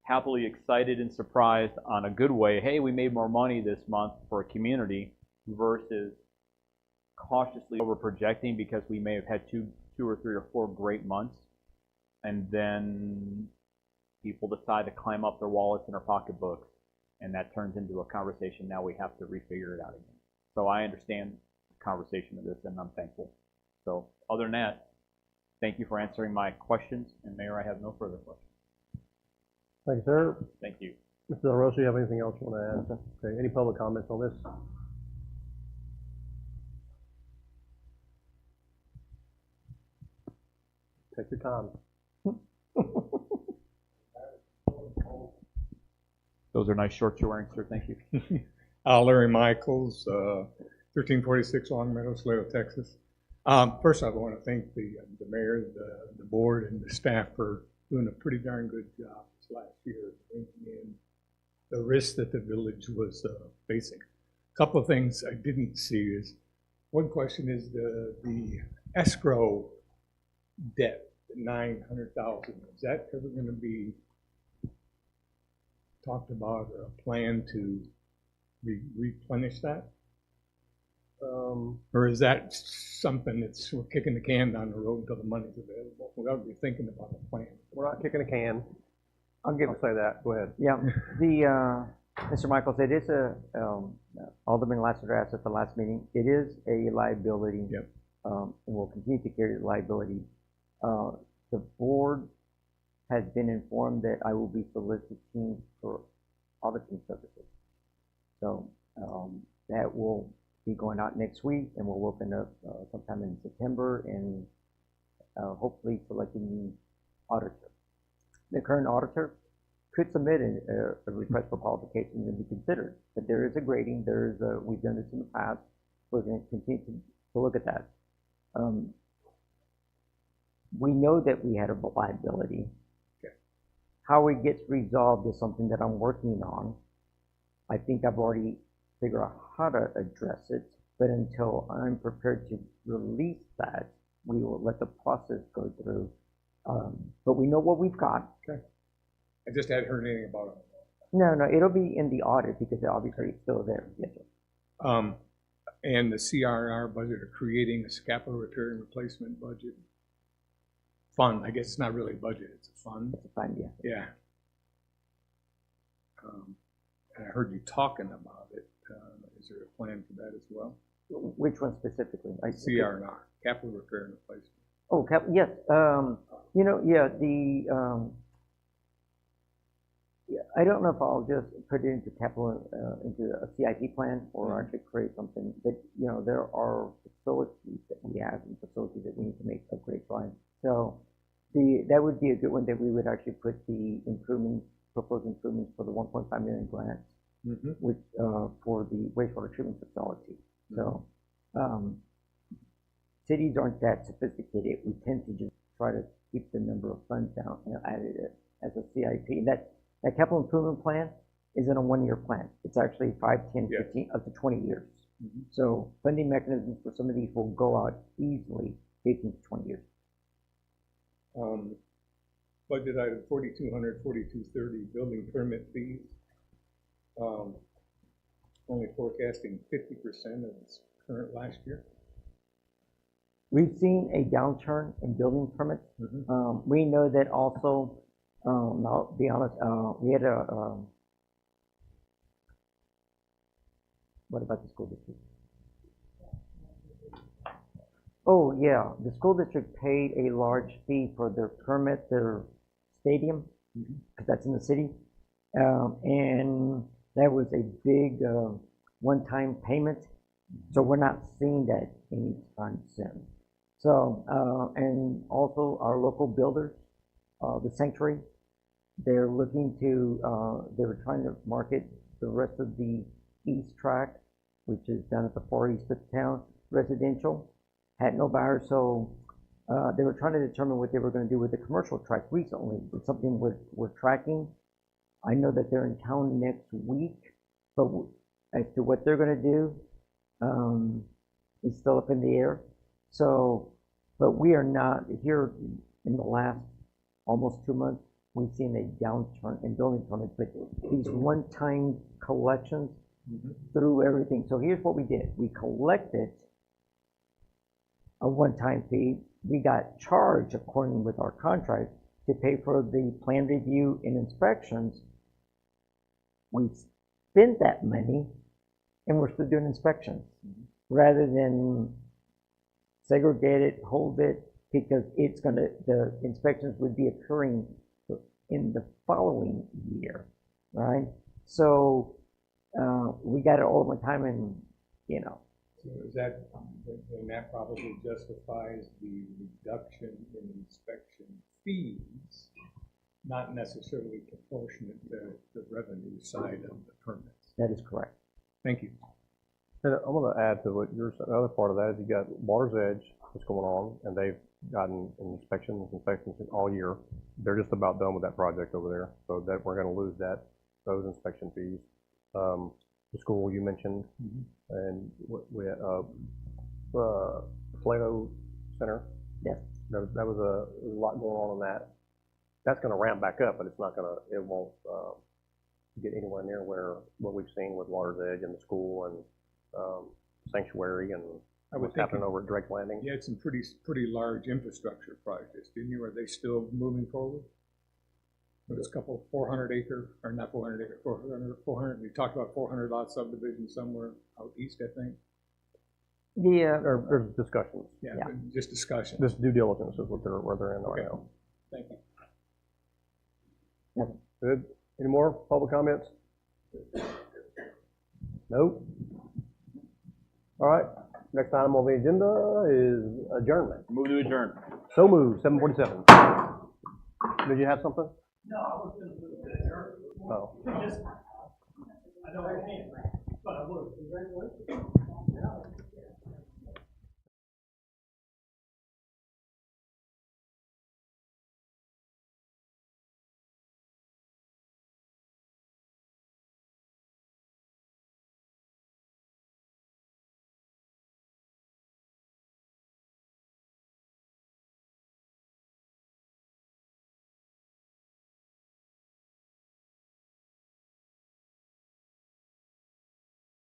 S5: happily excited and surprised on a good way. Hey, we made more money this month for a community, versus cautiously over projecting because we may have had two or three or four great months, and then people decide to climb up their wallets and their pocketbooks, and that turns into a conversation. Now we have to refigure it out again. So I understand the conversation of this, and I'm thankful. So other than that, thank you for answering my questions, and Mayor, I have no further questions.
S1: Thank you, sir.
S5: Thank you.
S1: Mr. Del Rosso, you have anything else you want to add? Okay, any public comments on this? Take your time.
S5: Those are nice shorts you're wearing, sir. Thank you.
S6: Larry Michaels, 1346 Long Meadow, Salado, Texas. First, I want to thank the mayor, the board, and the staff for doing a pretty darn good job this last year, bringing in the risks that the village was facing. A couple of things I didn't see is, one question is the escrow debt, the $900,000. Is that ever going to be talked about, or a plan to replenish that? Or is that something that's, we're kicking the can down the road until the money's available? We ought to be thinking about a plan.
S1: We're not kicking a can.
S2: I'll give
S1: I'll say that. Go ahead.
S2: Yeah, Mr. Michaels, it is Alderman Lassiter asked at the last meeting, it is a liability.
S6: Yep.
S2: And will continue to carry the liability. The board has been informed that I will be soliciting for auditing services. So that will be going out next week, and we'll open up sometime in September, and hopefully selecting the auditor. The current auditor could submit a request for qualifications and be considered, but there is a grading. We've done this in the past. We're going to continue to look at that. We know that we had a liability.
S6: Okay.
S2: How it gets resolved is something that I'm working on. I think I've already figured out how to address it, but until I'm prepared to release that, we will let the process go through. But we know what we've got.
S6: Okay. I just hadn't heard anything about it.
S2: No, it'll be in the audit because obviously it's still there. Yes, sir.
S6: And the CRR budget, are creating a capital repair and replacement budget fund. I guess it's not really a budget, it's a fund.
S2: It's fine, yeah.
S6: Yeah. And I heard you talking about it. Is there a plan for that as well?
S2: Which one specifically?
S6: CRR, capital repair and replacement.
S2: Oh, yes. You know, yeah, I don't know if I'll just put it into capital, into a CIP plan, or actually create something. But, you know, there are facilities that we have and facilities that we need to make upgrades on. So that would be a good one, that we would actually put the improvements, proposed improvements for the 1.5 million grant, which for the wastewater treatment facility. So cities aren't that sophisticated. We tend to just try to keep the number of funds down and add it as a CIP. That capital improvement plan isn't a one-year plan. It's actually 5, 10, 15, up to 20 years. So funding mechanisms for some of these will go out easily 18 to 20 years.
S6: Budget item 4200, 4230, building permit fees. Only forecasting 50% of its current last year.
S2: We've seen a downturn in building permits. We know that also, I'll be honest, we had what about the school district? Oh, yeah, the school district paid a large fee for their permit, their stadium, because that's in the city. And that was a big one-time payment. So we're not seeing that anytime soon. So, and also our local builders, the Sanctuary, they're looking to, they were trying to market the rest of the east track, which is down at the far east of town, residential, had no buyers. So they were trying to determine what they were gonna do with the commercial track recently. It's something we're tracking. I know that they're in town next week, but as to what they're gonna do, is still up in the air. So, but we are not, here in the last almost 2 months, we've seen a downturn in building permits, but these one-time collections through everything. So here's what we did. We collected a one-time fee. We got charged according with our contract to pay for the plan review and inspections. We spent that money and we're still doing inspections rather than segregate it, hold it, because the inspections would be occurring in the following year, right? So we got it all at one time, and
S6: So is that, and that probably justifies the reduction in inspection fees, not necessarily proportionate to the revenue side of the permits.
S2: that is correct.
S6: Thank you.
S1: And I want to add to what you're saying. Another part of that is you got Water's Edge that's going on, and they've gotten inspections all year. They're just about done with that project over there, so that we're going to lose those inspection fees. The school you mentioned, and we Salado Center.
S2: Yes.
S1: That was a lot going on in that. That's going to ramp back up, but it won't get anywhere near what we've seen with Water's Edge and the school and Sanctuary and what's happening over at Drake Landing.
S6: You had some pretty large infrastructure projects, didn't you? Are they still moving forward? There's a couple 400 acre, or not 400 acre, 400, we talked about 400 lot subdivision somewhere out east, I think.
S1: There's discussions.
S6: Yeah,
S2: Yeah.
S6: just discussion.
S1: This due diligence is where they're in right now.
S6: Thank you.
S2: Yep.
S1: Good. Any more public comments? Nope. All right. Next item on the agenda is adjournment.
S5: Move to adjourn.
S1: So moved, 7:47. Did you have something?
S7: No, I was going to move to adjourn.
S1: Oh.
S7: I don't have any, but I would. Congratulations.